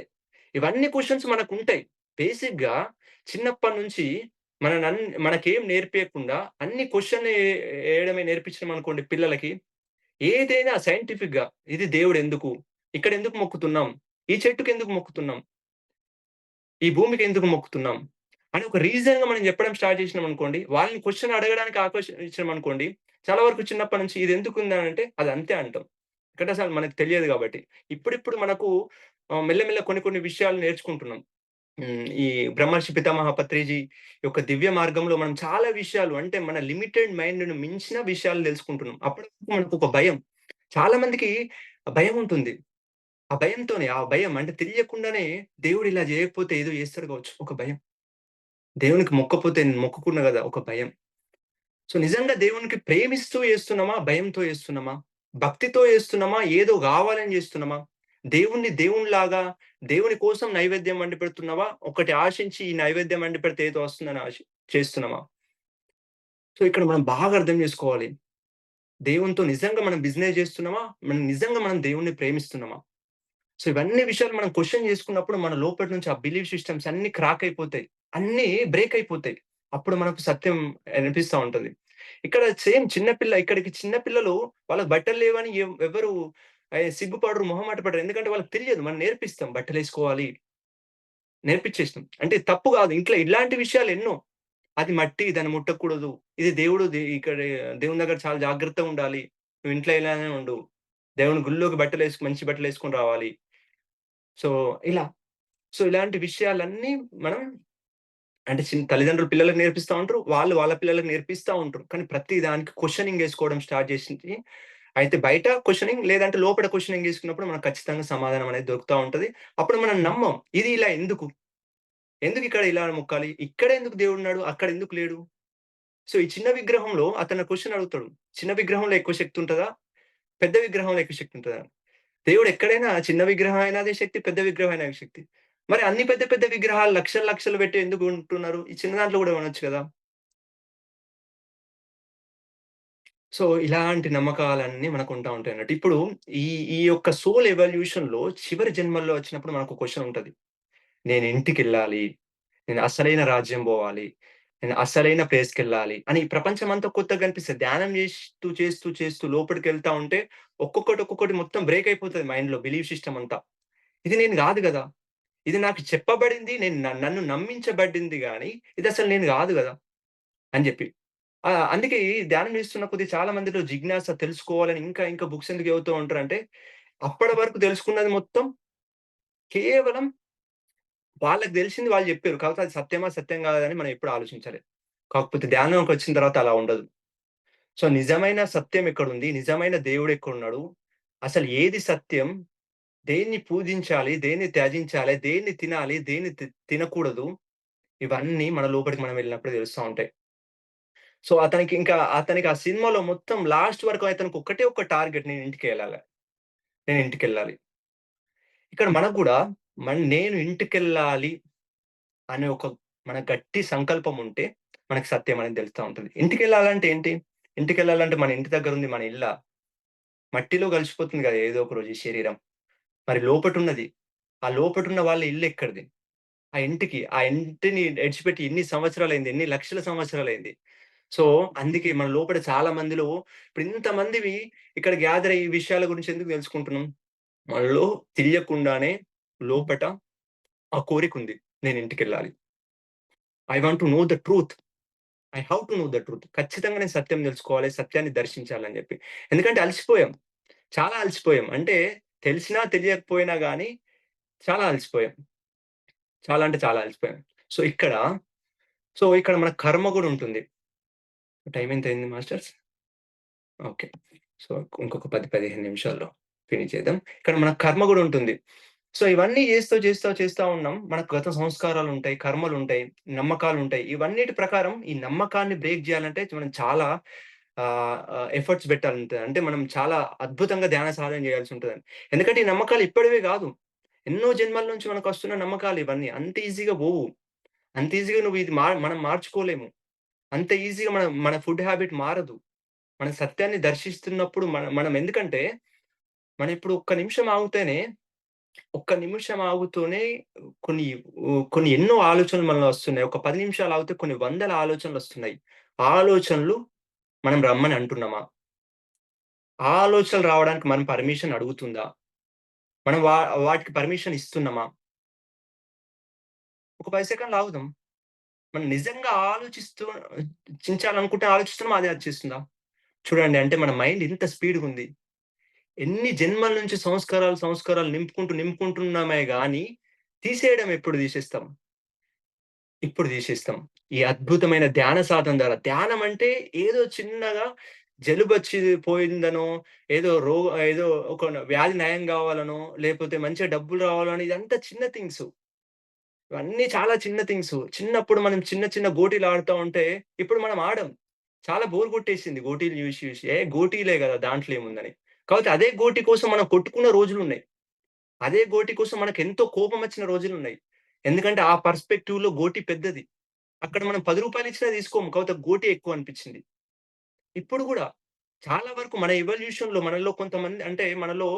ఇవన్నీ క్వెషన్స్ మనకుంటాయి. బేసిక్‌గా చిన్నప్పటి నుంచి మనకేం నేర్పియకుండా అన్ని క్వెషన్ ఎయడమే నేర్పించినామనుకోండి పిల్లలకి, ఏదైనా సైంటిఫిక్‌గా ఇది దేవుడెందుకు? ఇక్కడెందుకు మొక్కుతున్నాం? ఈ చెట్టుకెందుకు మొక్కుతున్నాం? ఈ భూమికెందుకు మొక్కుతున్నాం? అని ఒక రీజన్‌గా మనం చెప్పడం స్టార్ట్ చేసినామనుకోండి, వాళ్ళని క్వెషన్ అడగడానికి ఆకర్షించామనుకోండి, చాలా వరకు చిన్నప్పటి నుంచి ఇదెందుకుందనంటే, అది అంతే అంటాం. ఎందుకంటే అసలు మనకు తెలియదు గాబట్టి. ఇప్పుడిప్పుడు మనకు మెల్లమెల్ల కొన్ని కొన్ని విషయాలు నేర్చుకుంటున్నాం. ఈ బ్రహ్మర్షి పితామహ పత్రిజీ యొక్క దివ్య మార్గంలో మనం చాలా విషయాలు అంటే మన లిమిటెడ్ మైండ్‌ను మించిన విషయాలు తెలుసుకుంటున్నాం. అప్పటి వరకు మనకొక భయం. చాలా మందికి భయముంటుంది. ఆ భయం అంటే తెలియకుండానే దేవుడు ఇలా జేయకపోతే ఏదో జేస్తాడు గావచ్చు ఒక భయం. దేవునికి మొక్కపోతే నేను మొక్కుకున్నా గదా! ఒక భయం. సో, నిజంగా దేవునికి ప్రేమిస్తూ చేస్తున్నామా? భయంతో చేస్తున్నామా? భక్తితో చేస్తున్నామా? ఏదో గావాలని చేస్తున్నామా? దేవుణ్ణి దేవునిలాగా దేవుని కోసం నైవేద్యం వండి పెడుతున్నావా? ఒకటి ఆశించి ఈ నైవేద్యం వండి పెడితే ఏదో వస్తుందని చేస్తున్నామా? సో, ఇక్కడ మనం బాగా అర్థం చేసుకోవాలి. దేవునితో నిజంగా మనం బిజినెస్ చేస్తున్నామా? మనం దేవుణ్ణి ప్రేమిస్తున్నామా? సో, ఇవన్నీ విషయాలు మనం క్వెషన్ చేసుకున్నప్పుడు మన లోపటి నుంచి ఆ బిలీఫ్ సిస్టమ్స్ అన్నీ క్రాక్ అయిపోతాయి. అన్నీ బ్రేక్ అయిపోతాయి. అప్పుడు మనకు సత్యం అనిపిస్తా ఉంటది. ఇక్కడ సేమ్ ఇక్కడికి చిన్న పిల్లలు వాళ్ళకి బట్టలు లేవని ఎవరు సిగ్గుపడరు, మొహమాట పడరు. ఎందుకంటే వాళ్ళకి తెలియదు. మనం నేర్పిస్తాం బట్టలేసుకోవాలి. నేర్పించేసినాం. అంటే తప్పు కాదు. ఇంట్లో ఇలాంటి విషయాలు ఎన్నో. అది మట్టి దాన్ని ముట్టకూడదు. ఇది దేవుడు ఇక్కడ దేవుని దగ్గర చాలా జాగ్రత్తగుండాలి. నువ్వు ఇంట్లో ఇలానే ఉండు. దేవుని గుడిలోకి మంచి బట్టలేసుకొని రావాలి. సో, ఇలా. సో, ఇలాంటి విషయాలన్నీ మనం అంటే తల్లిదండ్రులు పిల్లలకి నేర్పిస్తా ఉంటారు. వాళ్ళు వాళ్ళ పిల్లలకి నేర్పిస్తా ఉంటారు. కానీ ప్రతి దానికి క్వెషనింగ్ ఏసుకోవడం స్టార్ట్ చేసింది. అయితే బయట క్వెషనింగ్ లేదంటే లోపల క్వెషనింగ్ ఏసుకున్నప్పుడు మనకు ఖచ్చితంగా సమాధానం అనేది దొరుకుతా ఉంటది. అప్పుడు మనం నమ్మం. ఇది ఇలా ఎందుకు? ఎందుకు ఇక్కడ ఇలా మొక్కాలి? ఇక్కడ ఎందుకు దేవుడున్నాడు? అక్కడ ఎందుకు లేడు? సో, ఈ చిన్న విగ్రహంలో అతను క్వెషన్ అడుగుతాడు. చిన్న విగ్రహంలో ఎక్కువ శక్తి ఉంటదా? పెద్ద విగ్రహంలో ఎక్కువ శక్తి ఉంటదా? దేవుడు ఎక్కడైనా చిన్న విగ్రహం అయినా అదే శక్తి, పెద్ద విగ్రహం అయినా అదే శక్తి. మరి అన్ని పెద్ద పెద్ద విగ్రహాలు లక్షలు లక్షలు పెట్టి ఎందుకు కొంటున్నారు? ఈ చిన్న దాంట్లో గూడా కొనొచ్చు కదా! సో, ఇలాంటి నమ్మకాలన్నీ మనకుంటా ఉంటాయన్నట్టు. ఇప్పుడు ఈ ఈ యొక్క సోల్ ఎవల్యూషన్‌లో చివరి జన్మల్లో వచ్చినప్పుడు మనకు క్వెషన్ ఉంటది. నేను ఇంటికెళ్ళాలి. నేను అసలైన రాజ్యం బోవాలి. నేను అసలైన ప్లేస్‌కెళ్ళాలి అని ఈ ప్రపంచమంతా కొత్తగా కనిపిస్తది. ధ్యానం చేస్తూ లోపటికెళ్తా ఉంటే ఒక్కొక్కటి మొత్తం బ్రేక్ అయిపోతది మైండ్‌లో బిలీఫ్ సిస్టమ్ అంతా. ఇది నేను గాదు గదా! ఇది నాకు చెప్పబడింది. నేను నన్ను నమ్మించబడింది గానీ, ఇదసలు నేను గాదు గదా! అని జెప్పి. అందుకే ఈ ధ్యానం చేస్తున్న కొద్దీ చాలా మందిలో జిజ్ఞాస తెలుసుకోవాలని ఇంకా బుక్స్ ఎందుకు చదువుతూ ఉంటారంటే, అప్పటి వరకు తెలుసుకున్నది మొత్తం కేవలం వాళ్ళకి తెలిసింది వాళ్ళు జెప్పారు. కాకపోతే అది సత్యమా? సత్యం కాదా? అని మనం ఎప్పుడు ఆలోచించలే. కాకపోతే ధ్యానంకొచ్చిన తర్వాత అలా ఉండదు. సో, నిజమైన సత్యం ఎక్కడుంది? నిజమైన దేవుడెక్కడున్నాడు? అసలు ఏది సత్యం? దేన్ని పూజించాలి? దేన్ని త్యజించాలి? దేన్ని తినాలి? దేన్ని తినకూడదు? ఇవన్నీ మన లోపలికి మనం వెళ్ళినప్పుడు తెలుస్తా ఉంటాయి. సో, అతనికి ఆ సినిమాలో మొత్తం లాస్ట్ వరకు అతనికి ఒక్కటే ఒక్క టార్గెట్ నేను ఇంటికెళ్ళాలి. ఇక్కడ మనకు గూడా నేను ఇంటికెళ్ళాలి అనే ఒక మన గట్టి సంకల్పం ఉంటే, మనకు సత్యం అనేది తెలుస్తా ఉంటది. ఇంటికెళ్ళాలంటే ఏంటి? ఇంటికెళ్ళాలంటే మన ఇంటి దగ్గరుంది మన ఇల్లా? మట్టిలో కలిసిపోతుంది గదా! ఏదో ఒక రోజు ఈ శరీరం. మరి లోపటున్నది. ఆ లోపటున్న వాళ్ళ ఇల్లెక్కడిది? ఆ ఇంటిని ఇడిచిపెట్టి ఎన్ని సంవత్సరాలైంది? ఎన్ని లక్షల సంవత్సరాలైంది? సో, అందుకే మన లోపల చాలా మందిలో ఇప్పుడు ఇంతమందివి ఇక్కడ గ్యాదర్ అయ్యి ఈ విషయాల గురించి ఎందుకు తెలుసుకుంటున్నాం? మనలో తెలియకుండానే లోపట ఆ కోరికుంది. నేను ఇంటికెళ్ళాలి. I want to know the truth. I have to know the truth. ఖచ్చితంగా నేను సత్యం తెలుసుకోవాలి. సత్యాన్ని దర్శించాలని జెప్పి. ఎందుకంటే అలసిపోయాం. చాలా అలసిపోయాం. అంటే తెలిసినా తెలియకపోయినా గాని చాలా అలసిపోయాం. చాలా అంటే చాలా అలసిపోయాం. సో, ఇక్కడ మన కర్మ గూడా ఉంటుంది. టైమ్ ఎంతయింది మాస్టర్స్? ఓకే. సో, ఇంకొక 10, 15 నిమిషాల్లో ఫినిష్ చేద్దాం. ఇక్కడ మన కర్మ గూడా ఉంటుంది. సో, ఇవన్నీ చేస్తా ఉన్నాం. మనకు గత సంస్కారాలుంటాయి, కర్మలుంటాయి, నమ్మకాలుంటాయి. ఇవన్నిటి ప్రకారం ఈ నమ్మకాన్ని బ్రేక్ జేయాలంటే మనం చాలా ఎఫర్ట్స్ పెట్టాలంతే. అంటే మనం చాలా అద్భుతంగా ధ్యాన సాధన జేయాల్సుంటదండి. ఎందుకంటే ఈ నమ్మకాలు ఇప్పటివే గాదు. ఎన్నో జన్మల నుంచి మనకొస్తున్న నమ్మకాలు ఇవన్నీ. అంత ఈజీగా పోవు. అంత ఈజీగా నువ్వు ఇది మనం మార్చుకోలేము. అంత ఈజీగా మన ఫుడ్ హాబిట్ మారదు. మన సత్యాన్ని దర్శిస్తున్నప్పుడు మనం ఎందుకంటే, మనం ఇప్పుడు ఒక్క నిమిషం ఆగుతూనే కొన్ని కొన్ని ఎన్నో ఆలోచనలు మనలో వస్తున్నాయి. ఒక 10 నిమిషాలు ఆగితే కొన్ని వందల ఆలోచనలొస్తున్నాయి. ఆ ఆలోచనలు మనం రమ్మని అంటున్నామా? ఆ ఆలోచనలు రావడానికి మనం పర్మిషన్ అడుగుతుందా? మనం వాటికి పర్మిషన్ ఇస్తున్నామా? ఒక 10 సెకన్లు ఆగుదాం. మనం నిజంగా ఆలోచిస్తున్నామా అదే వచ్చేస్తుందా? చూడండి అంటే మన మైండ్ ఇంత స్పీడ్‌గుంది. ఎన్ని జన్మల నుంచి సంస్కారాలు నింపుకుంటున్నామే గానీ, తీసేయడం ఎప్పుడు తీసేస్తాం? ఇప్పుడు తీసేస్తాం. ఈ అద్భుతమైన ధ్యాన సాధన ద్వారా ధ్యానం అంటే ఏదో చిన్నగా జలుబొచ్చి పోయిందనో, ఏదో ఒక వ్యాధి నయం గావాలనో, లేపోతే మంచిగా డబ్బులు రావాలనో ఇదంతా చిన్న థింగ్సు. ఇవన్నీ చాలా చిన్న థింగ్సు. చిన్నప్పుడు మనం చిన్న గోటీలు ఆడుతా ఉంటే, ఇప్పుడు మనం ఆడం. చాలా బోర్ కొట్టేసింది గోటీలు చూసి. గోటీలే గదా! దాంట్లో ఏముందని. కాపోతే అదే గోటి కోసం మనం కొట్టుకున్న రోజులున్నాయి. అదే గోటి కోసం మనకెంతో కోపమొచ్చిన రోజులున్నాయి. ఎందుకంటే ఆ పర్స్‌పెక్టివ్‌లో గోటి పెద్దది. అక్కడ మనం రూ. 10 ఇచ్చినా తీసుకోము. కాపోతే గోటి ఎక్కువనిపిచ్చింది. ఇప్పుడు గూడా చాలా వరకు మన ఎవల్యూషన్‌లో మనలో కొంతమంది అంటే మనలో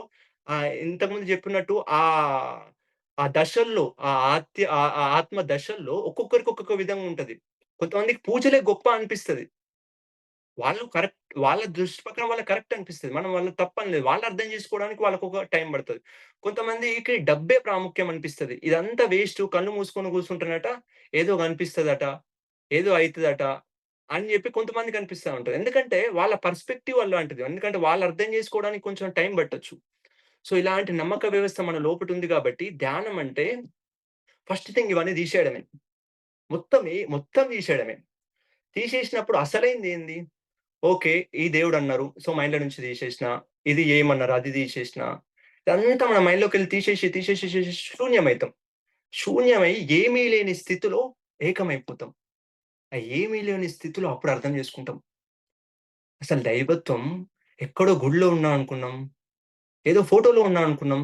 ఇంతకుముందు చెప్పినట్టు ఆ దశల్లో ఆ ఆత్మ దశల్లో ఒక్కొక్కరికి ఒక్కొక్క విధంగా ఉంటది. కొంతమందికి పూజలే గొప్ప అనిపిస్తది. వాళ్ళు కరెక్ట్. వాళ్ళ దృష్టి ప్రకారం వాళ్ళకి కరెక్ట్ అనిపిస్తది. మనం వాళ్ళని తప్పనలేదు. వాళ్ళు అర్థం చేసుకోవడానికి వాళ్ళకొక టైం పడతది. కొంతమందికి డబ్బే ప్రాముఖ్యం అనిపిస్తది. ఇదంతా వేస్టు కళ్ళు మూసుకొని కూర్చుంటేనట ఏదో కనిపిస్తదట, ఏదో అయితదట అని చెప్పి కొంతమందికి అనిపిస్తా ఉంటది. ఎందుకంటే వాళ్ళ పర్స్‌పెక్టివ్ అలాంటిది. ఎందుకంటే వాళ్ళు అర్థం చేసుకోవడానికి కొంచెం టైం పట్టొచ్చు. సో, ఇలాంటి నమ్మక వ్యవస్థ మన లోపట ఉంది కాబట్టి ధ్యానం అంటే ఫస్ట్ థింగ్ ఇవన్నీ తీసేయడమే. మొత్తం తీసేయడమే. తీసేసినప్పుడు అసలైందేంది? ఓకే. ఈ దేవుడన్నారు. సో, మైండ్‌లో నుంచి తీసేసిన. ఇది ఏమన్నారు అది తీసేసిన. ఇదంతా మన మైండ్‌లోకెళ్ళి తీసేసి శూన్యమైతాం. శూన్యమై ఏమీ లేని స్థితిలో ఏకమైపోతాం. ఆ ఏమీ లేని స్థితిలో అప్పుడు అర్థం చేసుకుంటాం. అసలు దైవత్వం ఎక్కడో గుడిలో ఉన్నాం అనుకున్నాం. ఏదో ఫోటోలో ఉన్నాం అనుకున్నాం.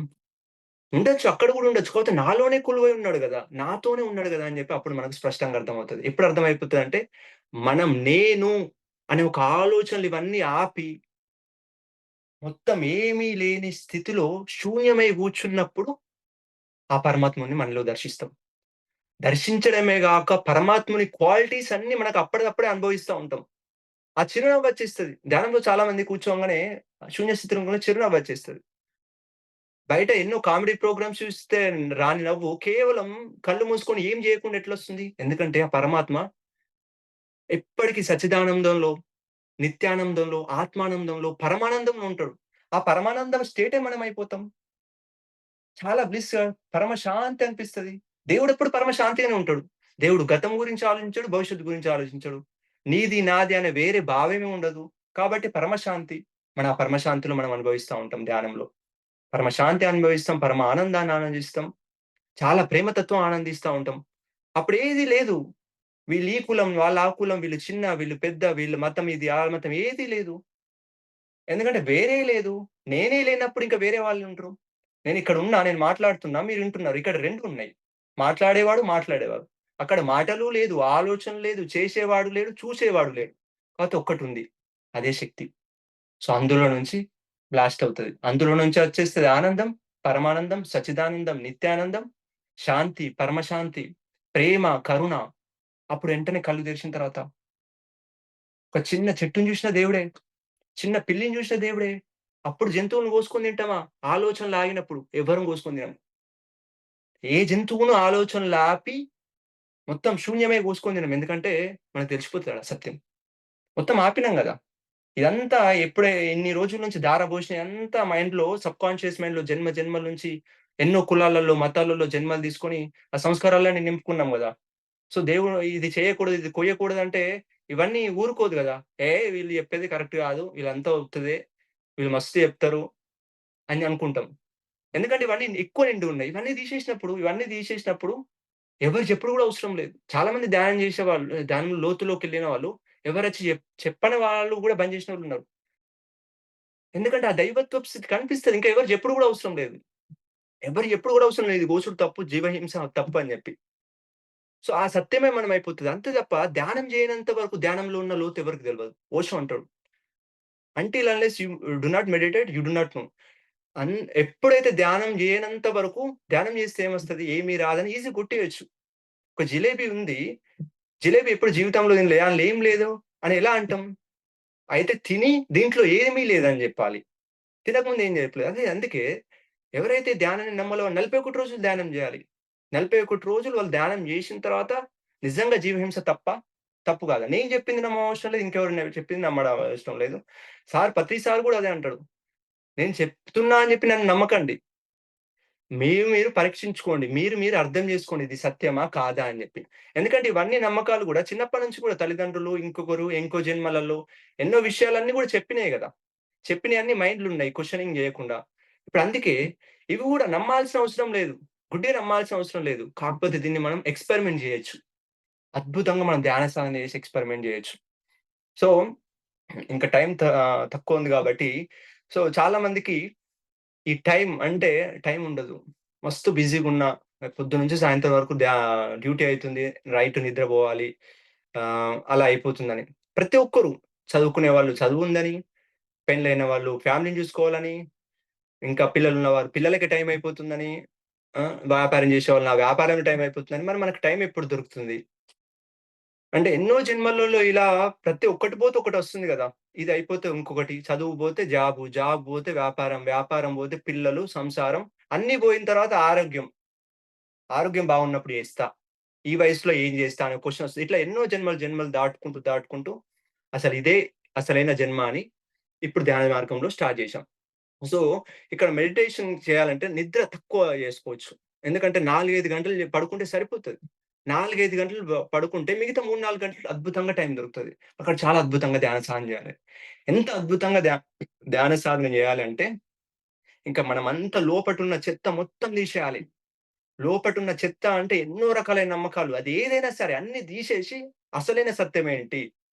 ఉండొచ్చు. అక్కడ గూడా ఉండొచ్చు. కాపోతే నాలోనే కొలువై ఉన్నాడు గదా! నాతోనే ఉన్నాడు గదా! అని జెప్పి అప్పుడు మనకు స్పష్టంగా అర్థమవుతది. ఎప్పుడు అర్థమైపోతదంటే, మనం నేను అనే ఒక ఆలోచనలు ఇవన్నీ ఆపి, మొత్తం ఏమీ లేని స్థితిలో శూన్యమై గూర్చున్నప్పుడు, ఆ పరమాత్ముడిని మనలో దర్శిస్తాం. దర్శించడమే గాక పరమాత్ముని క్వాలిటీస్ అన్నీ మనకు అప్పటిదప్పుడే అనుభవిస్తా ఉంటాం. ఆ చిరునవ్వొచ్చేస్తది. ధ్యానంలో చాలా మంది కూర్చోంగానే శూన్య స్థితిలో కూడా చిరునవ్వొచ్చేస్తది. బయట ఎన్నో కామెడీ ప్రోగ్రామ్స్ చూస్తే రాని నవ్వు కేవలం కళ్ళు మూసుకొని ఏం జేయకుండా ఎట్లొస్తుంది? ఎందుకంటే ఆ పరమాత్మ ఎప్పటికి సచ్చిదానందంలో, నిత్యానందంలో, ఆత్మానందంలో, పరమానందంలో ఉంటాడు. ఆ పరమానందం స్టేటే మనమైపోతాం. చాలా పరమ శాంతి అనిపిస్తది. దేవుడెప్పుడు పరమ శాంతిగానే ఉంటాడు. దేవుడు గతం గురించి ఆలోచించడు, భవిష్యత్తు గురించి ఆలోచించడు. నీది, నాది అనే వేరే భావమే ఉండదు. కాబట్టి పరమశాంతి. మన ఆ పరమశాంతిలో మనం అనుభవిస్తా ఉంటాం ధ్యానంలో. పరమశాంతి అనుభవిస్తాం, పరమ ఆనందాన్ని ఆనందిస్తాం. చాలా ప్రేమతత్వం ఆనందిస్తా ఉంటాం. అప్పుడేది లేదు. వీళ్ళు ఈ కులం, వాళ్ళు ఆ కులం, వీళ్ళు చిన్న, వీళ్ళు పెద్ద, వీళ్ళ మతం ఇది, ఆ మతం ఏది లేదు. ఎందుకంటే వేరే లేదు. నేనే లేనప్పుడు ఇంక వేరే వాళ్ళుంటరు. నేనిక్కడున్నా, నేను మాట్లాడుతున్నా, మీరు వింటున్నారు. ఇక్కడ 2 ఉన్నాయి. మాట్లాడేవాడు, మాట్లాడేవాడు. అక్కడ మాటలు లేదు, ఆలోచన లేదు, చేసేవాడు లేడు, చూసేవాడు లేడు. కాపోతే ఒక్కటుంది. అదే శక్తి. సో, అందులో నుంచి బ్లాస్ట్ అవుతది. అందులో నుంచి వచ్చేస్తది ఆనందం, పరమానందం, సచ్చిదానందం, నిత్యానందం, శాంతి, పరమశాంతి, ప్రేమ, కరుణ. అప్పుడు వెంటనే కళ్ళు తెరిచిన తర్వాత ఒక చిన్న చెట్టుని చూసినా దేవుడే. చిన్న పిల్లిని చూసినా దేవుడే. అప్పుడు జంతువులను కోసుకొని తింటామా? ఆలోచనలు ఆగినప్పుడు. ఎవ్వరం కోసుకొని తినం. ఏ జంతువును ఆలోచనలాపి మొత్తం శూన్యమే కోసుకొని తినం. ఎందుకంటే మనకు తెలిసిపోతది ఆడ సత్యం. మొత్తం ఆపినాం గదా! ఇదంతా ఎన్ని రోజుల నుంచి ధారపోసినయి అంతా మైండ్‌లో సబ్‌కాన్షియస్ మైండ్‌లో జన్మ జన్మల నుంచి ఎన్నో కులాలలో, మతాలలో జన్మలు తీసుకొని ఆ సంస్కారాలన్నీ నింపుకున్నాం గదా! సో, దేవుడు ఇది చేయకూడదు, ఇది కొయ్యకూడదంటే ఇవన్నీ ఊరుకోదు గదా! వీళ్ళు చెప్పేది కరెక్ట్ గాదు. వీళ్ళంతా ఉత్తిదే. వీళ్ళు మస్తు చెప్తారు అని అనుకుంటాం. ఎందుకంటే ఇవన్నీ ఎక్కువ నిండి ఉన్నాయి. ఇవన్నీ తీసేసినప్పుడు ఎవరి చెప్పుడు గూడా అవసరం లేదు. చాలా మంది ధ్యానం చేసేవాళ్ళు, ధ్యానంలో లోతులోకెళ్ళిన వాళ్ళు ఎవరొచ్చి చెప్పని వాళ్ళు గూడా బంద్ చేసినోళ్ళున్నారు. ఎందుకంటే ఆ దైవత్వపు స్థితి కనిపిస్తది. ఇంకా ఎవరి చెప్పుడు గూడా అవసరం లేదు. ఎవరి చెప్పుడు గూడా అవసరం లేదు. ఇది గోసుడు తప్పు, జీవహింస తప్పు అని జెప్పి. సో, ఆ సత్యమే మనమైపోతది. అంతే తప్ప ధ్యానం చేయనంత వరకు ధ్యానంలో ఉన్న లోతు ఎవరికీ తెలవదు. ఓషో అంటాడు. Until unless you do not meditate you do not know. అన్ ఎప్పుడైతే ధ్యానం చేయనంత వరకు ధ్యానం చేస్తే ఏమొస్తది? ఏమి రాదని ఈజీగా కొట్టేయొచ్చు. ఒక జిలేబీ ఉంది. జిలేబీ ఎప్పుడు జీవితంలో తినలే. అందులో ఏం లేదు అని ఎలా అంటాం? అయితే తిని దీంట్లో ఏమీ లేదని జెప్పాలి. తినకముందు ఏం చెప్పలేదు. అందుకే ఎవరైతే ధ్యానాన్ని నమ్మలో 41 రోజులు ధ్యానం జేయాలి. 41 రోజులు వాళ్ళు ధ్యానం జేసిన తర్వాత నిజంగా జీవహింస తప్పా? తప్పు కాదా? నేను చెప్పింది నమ్మవసరం లేదు. ఇంకెవరు చెప్పింది నమ్మడం అవసరం లేదు. ప్రతిసారి గూడా అదే అంటాడు. నేను చెప్తున్నా అని జెప్పి నన్ను నమ్మకండి. మీరు పరీక్షించుకోండి. మీరు అర్థం జేసుకోండి. ఇది సత్యమా? కాదా? అని జెప్పి. ఎందుకంటే ఇవన్నీ నమ్మకాలు గూడా చిన్నప్పటి నుంచి కూడా తల్లిదండ్రులు, ఇంకొకరు, ఇంకో జన్మలలో ఎన్నో విషయాలన్నీ గూడా చెప్పినయే గదా! చెప్పినయన్నీ మైండ్‌లున్నాయి క్వెషనింగ్ జేయకుండా. ఇప్పుడందుకే ఇవి గూడా నమ్మాల్సిన అవసరం లేదు. గుడ్డిగా నమ్మాల్సిన అవసరం లేదు. కాకపోతే దీన్ని మనం ఎక్స్‌పెరిమెంట్ జేయొచ్చు. అద్భుతంగా మనం ధ్యాన సాధన జేసి ఎక్స్‌పెరిమెంట్ జేయొచ్చు. సో, ఇంకా తక్కువుంది గాబట్టి, సో, చాలా మందికి ఈ టైం ఉండదు. మస్తు బిజీగున్నా పొద్దున్నుంచి సాయంత్రం వరకు డ్యూటీ అయితుంది. నిద్రబోవాలి. అలా అయిపోతుందని. ప్రతి ఒక్కరు చదువుకునే వాళ్ళు చదువుందని, పెళ్ళైన వాళ్ళు ఫ్యామిలీని జూసుకోవాలని, ఇంకా పిల్లలున్నవారు పిల్లలకి టైం అయిపోతుందని, వ్యాపారం జేసేవాళ్ళు నా వ్యాపారానికి టైం అయిపోతుందని, మరి మనకు టైం ఎప్పుడు దొరుకుతుంది? అంటే ఎన్నో జన్మలలో ఇలా ప్రతి ఒక్కటి పోతే ఒకటొస్తుంది గదా! ఇది అయిపోతే ఇంకొకటి, చదువు బోతే జాబు, జాబ్ బోతే వ్యాపారం, వ్యాపారం బోతే పిల్లలు, సంసారం అన్నీ బోయిన తర్వాత ఆరోగ్యం. ఆరోగ్యం బాగున్నప్పుడు జేస్తా. ఈ వయసులో ఏం జేస్తా అనే క్వెషనొస్తది. ఇట్లా ఎన్నో జన్మలు దాటుకుంటూ అసలిదే అసలైన జన్మ అని ఇప్పుడు ధ్యాన మార్గంలో స్టార్ట్ జేశాం. సో, ఇక్కడ మెడిటేషన్ చేయాలంటే నిద్ర తక్కువ జేసుకోవచ్చు. ఎందుకంటే 4, 5 గంటలు పడుకుంటే సరిపోతది. 4, 5 గంటలు పడుకుంటే మిగతా 3, 4 గంటలు అద్భుతంగా టైం దొరుకుతది. అక్కడ చాలా అద్భుతంగా ధ్యాన సాధన జేయాలి. ఎంత అద్భుతంగా ధ్యాన సాధన జేయాలంటే, ఇంకా మనమంతా లోపటున్న చెత్త మొత్తం తీసేయాలి. లోపటున్న చెత్త అంటే ఎన్నో రకాలైన నమ్మకాలు. అది ఏదైనా సరే అన్నీ తీసేసి, అసలైన సత్యం ఏంటి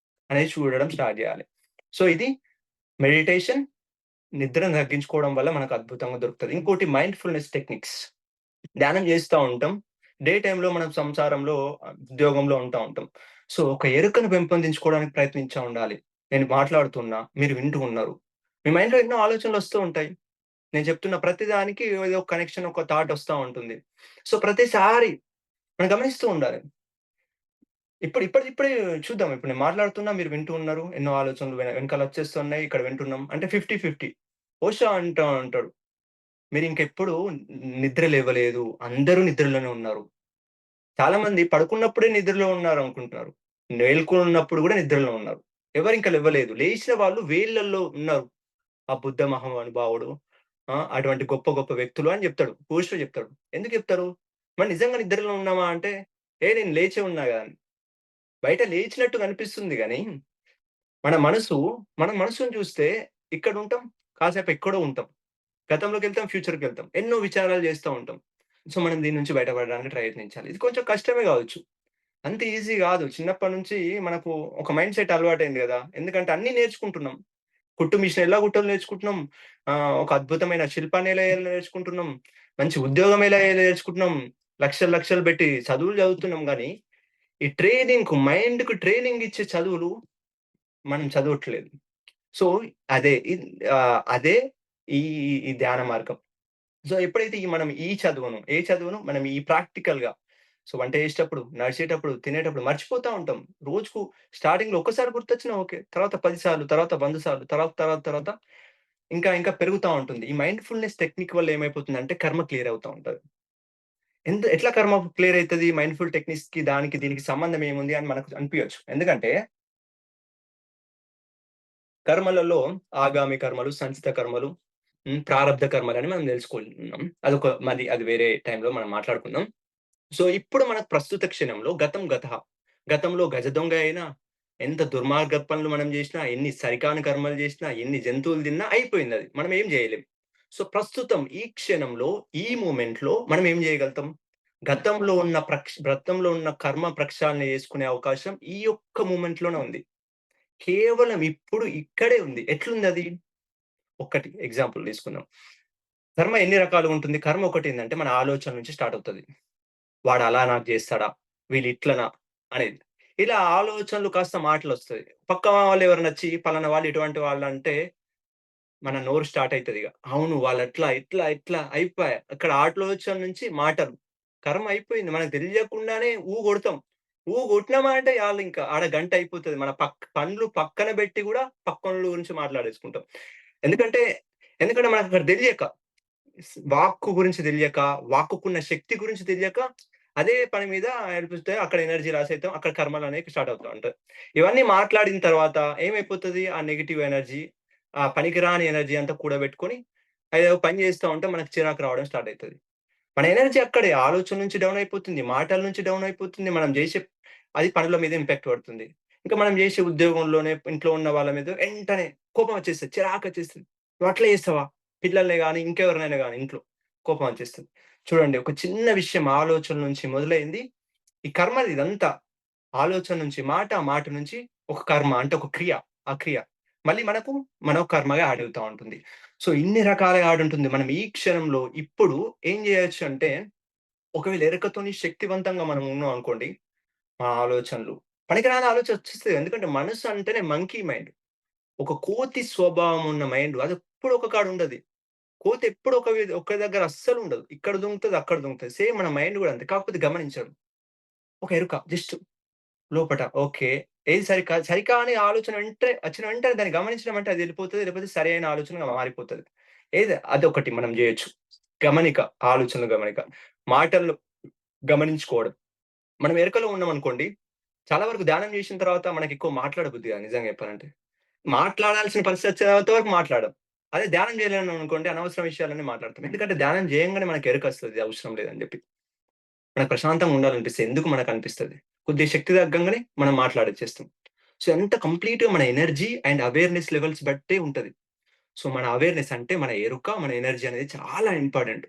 అనేది చూడడం స్టార్ట్ జేయాలి. సో, ఇది మెడిటేషన్, నిద్రను తగ్గించుకోవడం వల్ల మనకు అద్భుతంగా దొరుకుతది. ఇంకోటి మైండ్‌ఫుల్‌నెస్ టెక్నిక్స్. ధ్యానం జేస్తా ఉంటాం. డే టైమ్‌లో మనం సంసారంలో ఉద్యోగంలో ఉంటాం. సో, ఒక ఎరుకను పెంపొందించుకోవడానికి ప్రయత్నించా ఉండాలి. నేను మాట్లాడుతున్నా, మీరు వింటూ ఉన్నారు. మీ మైండ్‌లో ఎన్నో ఆలోచనలొస్తూ ఉంటాయి. నేను చెప్తున్న ప్రతి దానికి ఏదో ఒక కనెక్షన్, ఒక థాట్ ఒస్తా ఉంటుంది. సో, ప్రతిసారి మనం గమనిస్తూ ఉండాలి. ఇప్పుడిప్పుడే చూద్దాం. ఇప్పుడు నేను మాట్లాడుతున్నా, మీరు వింటూ ఉన్నారు. ఎన్నో ఆలోచనలు వెనకాల వచ్చేస్తున్నాయి. ఇక్కడ వింటున్నాం. అంటే 50, 50. ఓషో అంటా అంటాడు. మీరింకెప్పుడు నిద్ర లేవలేదు. అందరూ నిద్రలోనే ఉన్నారు. చాలా మంది పడుకున్నప్పుడే నిద్రలో ఉన్నారనుకుంటున్నారు. మేల్కొనున్నప్పుడు గూడా నిద్రలో ఉన్నారు. ఎవరింక లెవ్వలేదు. లేచిన వాళ్ళు వేళ్ళల్లో ఉన్నారు. ఆ బుద్ధ మహానుభావుడు, అటువంటి గొప్ప గొప్ప వ్యక్తులు అని జెప్తాడు. ఓషో జెప్తాడు. ఎందుకు జెప్తారు? మరి నిజంగా నిద్రలో ఉన్నామా అంటే, నేను లేచే ఉన్నా గదా! అని. బయట లేచినట్టు కనిపిస్తుంది గానీ, మన మనసు మన మనసుని చూస్తే ఇక్కడుంటాం, కాసేపు ఎక్కడో ఉంటాం. గతంలోకెళ్తాం, ఫ్యూచర్‌కెళ్తాం. ఎన్నో విచారాలు జేస్తా ఉంటాం. సో, మనం దీని నుంచి బయటపడడానికి ప్రయత్నించాలి. ఇది కొంచెం కష్టమే గావచ్చు. అంత ఈజీ గాదు. చిన్నప్పటి నుంచి మనకు ఒక మైండ్ సెట్ అలవాటయింది గదా! ఎందుకంటే అన్నీ నేర్చుకుంటున్నాం. కుట్టు మిషన్ ఎలా కుట్టాలో నేర్చుకుంటున్నాం. ఒక అద్భుతమైన శిల్పాన్ని ఎలా ఎయాలో నేర్చుకుంటున్నాం. మంచి ఉద్యోగం ఎలా ఎయాలో నేర్చుకుంటున్నాం. లక్షలు లక్షలు పెట్టి చదువులు చదువుతున్నాం గానీ, ఈ మైండ్‌కు ట్రైనింగ్ ఇచ్చే చదువులు మనం చదవట్లేదు. సో, అదే అదే ఈ ఈ ధ్యాన మార్గం. సో, ఎప్పుడైతే మనం ఈ చదువును, ఏ చదువును మనం ఈ ప్రాక్టికల్‌గా సో, వంట చేసేటప్పుడు, నడిచేటప్పుడు, తినేటప్పుడు మర్చిపోతా ఉంటాం. రోజుకు స్టార్టింగ్‌లో ఒక్కసారి గుర్తొచ్చినా ఓకే. తర్వాత 10 సార్లు, తర్వాత 100 సార్లు, తర్వాత ఇంకా ఇంకా పెరుగుతా ఉంటుంది. ఈ మైండ్‌ఫుల్‌నెస్ టెక్నిక్ వల్ల ఏమైపోతుందంటే కర్మ క్లియర్ అవుతా ఉంటది. ఎట్లా కర్మ క్లియర్ అయితది? మైండ్‌ఫుల్ టెక్నిక్స్‌కి దానికి దీనికి సంబంధం ఏముంది అని మనకు అనిపియొచ్చు. ఎందుకంటే కర్మలలో ఆగామి కర్మలు, సంచిత కర్మలు, ప్రారబ్ధ కర్మలని మనం తెలుసుకుంటున్నాం. అది వేరే టైంలో మనం మాట్లాడుకుందాం. సో, ఇప్పుడు మనకు ప్రస్తుత క్షణంలో గతం గతః. గతంలో గజ దొంగ అయినా, ఎంత దుర్మార్గ పనులు మనం జేసినా, ఎన్ని సరికాని కర్మలు జేసినా, ఎన్ని జంతువులు తిన్నా అయిపోయిందది. మనం ఏం జేయలేం. సో, ప్రస్తుతం ఈ క్షణంలో, ఈ మొమెంట్‌లో మనం ఏం జేయగలుగుతాం? గతంలో ఉన్న కర్మ ప్రక్షాళన చేసుకునే అవకాశం ఈ ఒక్క మొమెంట్‌లోనే ఉంది. కేవలం ఇప్పుడు ఇక్కడే ఉంది. ఎట్లుందది? ఒక్కటి ఎగ్జాంపుల్ తీసుకుందాం. కర్మ ఎన్ని రకాలుగుంటుంది? కర్మ ఒకటేందంటే మన ఆలోచన నుంచి స్టార్ట్ అవుతది. వాడలా నాకు జేస్తాడా? వీళ్ళిట్లనా? అనేది. ఇలా ఆలోచనలు కాస్త మాటలొస్తది. పక్క వాళ్ళు ఎవరైనొచ్చి పలానా వాళ్ళు ఇటువంటి వాళ్ళంటే మన నోరు స్టార్ట్ అయితదిగ. అవును వాళ్ళట్లా, ఇట్లా అయిపాయే. అక్కడ ఆలోచన నుంచి మాటలు. కర్మ అయిపోయింది. మనకు తెలియకుండానే కొడతాం. కొట్టినామా అంటే ఆళ్ళింక ఆడ గంట అయిపోతది. మన పనులు పక్కన బెట్టి గూడా పక్కోళ్ళ గురించి మాట్లాడేసుకుంటాం. ఎందుకంటే, ఎందుకంటే మనకక్కడ దెలియక. వాక్కు గురించి తెలియక, వాక్కుకున్న శక్తి గురించి తెలియక, అదే పని మీద ఏడిపిస్తే అక్కడ ఎనర్జీ లాస్ అయితాం. అక్కడ కర్మలనేవి స్టార్ట్ అవుతా ఉంటాయి. ఇవన్నీ మాట్లాడిన తర్వాత ఏమైపోతది? ఆ నెగెటివ్ ఎనర్జీ, ఆ పనికిరాని ఎనర్జీ అంతా కూడబెట్టుకొని, అదేదో పని చేస్తా ఉంటే మనకు చిరాకు రావడం స్టార్ట్ అయితది. మన ఎనర్జీ అక్కడే ఆలోచన నుంచి డౌన్ అయిపోతుంది. మాటల నుంచి డౌన్ అయిపోతుంది. మనం జేసే అది పనుల మీద ఇంపాక్ట్ పడుతుంది. ఇంకా మనం జేసే ఉద్యోగంలోనే ఇంట్లో ఉన్న వాళ్ళ మీద వెంటనే కోపం వచ్చేస్తది. చిరాకొచ్చేస్తది. "నువ్వు అట్లే చేస్తావా?" పిల్లల్ని గాని, ఇంకెవరినైనా గాని ఇంట్లో కోపం వచ్చేస్తది. చూడండి ఒక చిన్న విషయం ఆలోచన నుంచి మొదలైంది. ఈ కర్మది ఇదంతా. ఆలోచన నుంచి మాట, మాట నుంచి ఒక కర్మ అంటే ఒక క్రియ. ఆ క్రియ. మళ్ళీ మనో కర్మగా యాడ్ అవుతా ఉంటుంది. సో, ఇన్ని రకాలుగా యాడ్ ఉంటుంది. మనం ఈ క్షణంలో ఇప్పుడు ఏం జేయొచ్చు అంటే, ఒకవేళ ఎరుకతోని శక్తివంతంగా మనం ఉన్నాం అనుకోండి, మా ఆలోచనలు పనికిరాని ఆలోచన వచ్చేస్తది. ఎందుకంటే మనసు అంటేనే మంకీ మైండ్. ఒక కోతి స్వభావం ఉన్న మైండ్ అదెప్పుడు ఒక కాడ ఉండది. కోతి ఎప్పుడు ఒక దగ్గర అస్సలుండదు. ఇక్కడ దుంకుతది, అక్కడ దుంకుతది. సేమ్ మన మైండ్ గూడా అంతే. కాకపోతే గమనించడు. ఒక ఎరుక జస్ట్ లోపట ఓకే. ఏది సరికాని ఆలోచన వచ్చిన వెంటనే దాన్ని గమనించడం అంటే అది ఎళ్ళిపోతది. లేకపోతే సరైన ఆలోచనగా మారిపోతది. అదొకటి మనం జేయొచ్చు. గమనిక, ఆలోచనల గమనిక. మాటలను గమనించుకోవడం. మనం ఎరుకలో ఉన్నామనుకోండి, చాలా వరకు ధ్యానం జేసిన తర్వాత మనకెక్కువ మాట్లాడబుద్ది గాదు నిజంగా చెప్పాలంటే. మాట్లాడాల్సిన పరిస్థితి వచ్చేంత వరకు మాట్లాడం. అదే ధ్యానం చేయలేననుకోండి అనవసర విషయాలన్నీ మాట్లాడతాం. ఎందుకంటే ధ్యానం చేయంగానే మనకు ఎరుకొస్తది అవసరం లేదని జెప్పి. మనకు ప్రశాంతంగా ఉండాలనిపిస్తది. ఎందుకు మనకనిపిస్తది. కొద్దిగా శక్తి తగ్గంగానే మనం మాట్లాడేచ్చేస్తాం. సో, ఎంత కంప్లీట్‌గా మన ఎనర్జీ అండ్ అవేర్‌నెస్ లెవెల్స్ బట్టే ఉంటది. సో, మన అవేర్‌నెస్ అంటే మన ఎరుక, మన ఎనర్జీ అనేది చాలా ఇంపార్టెంట్.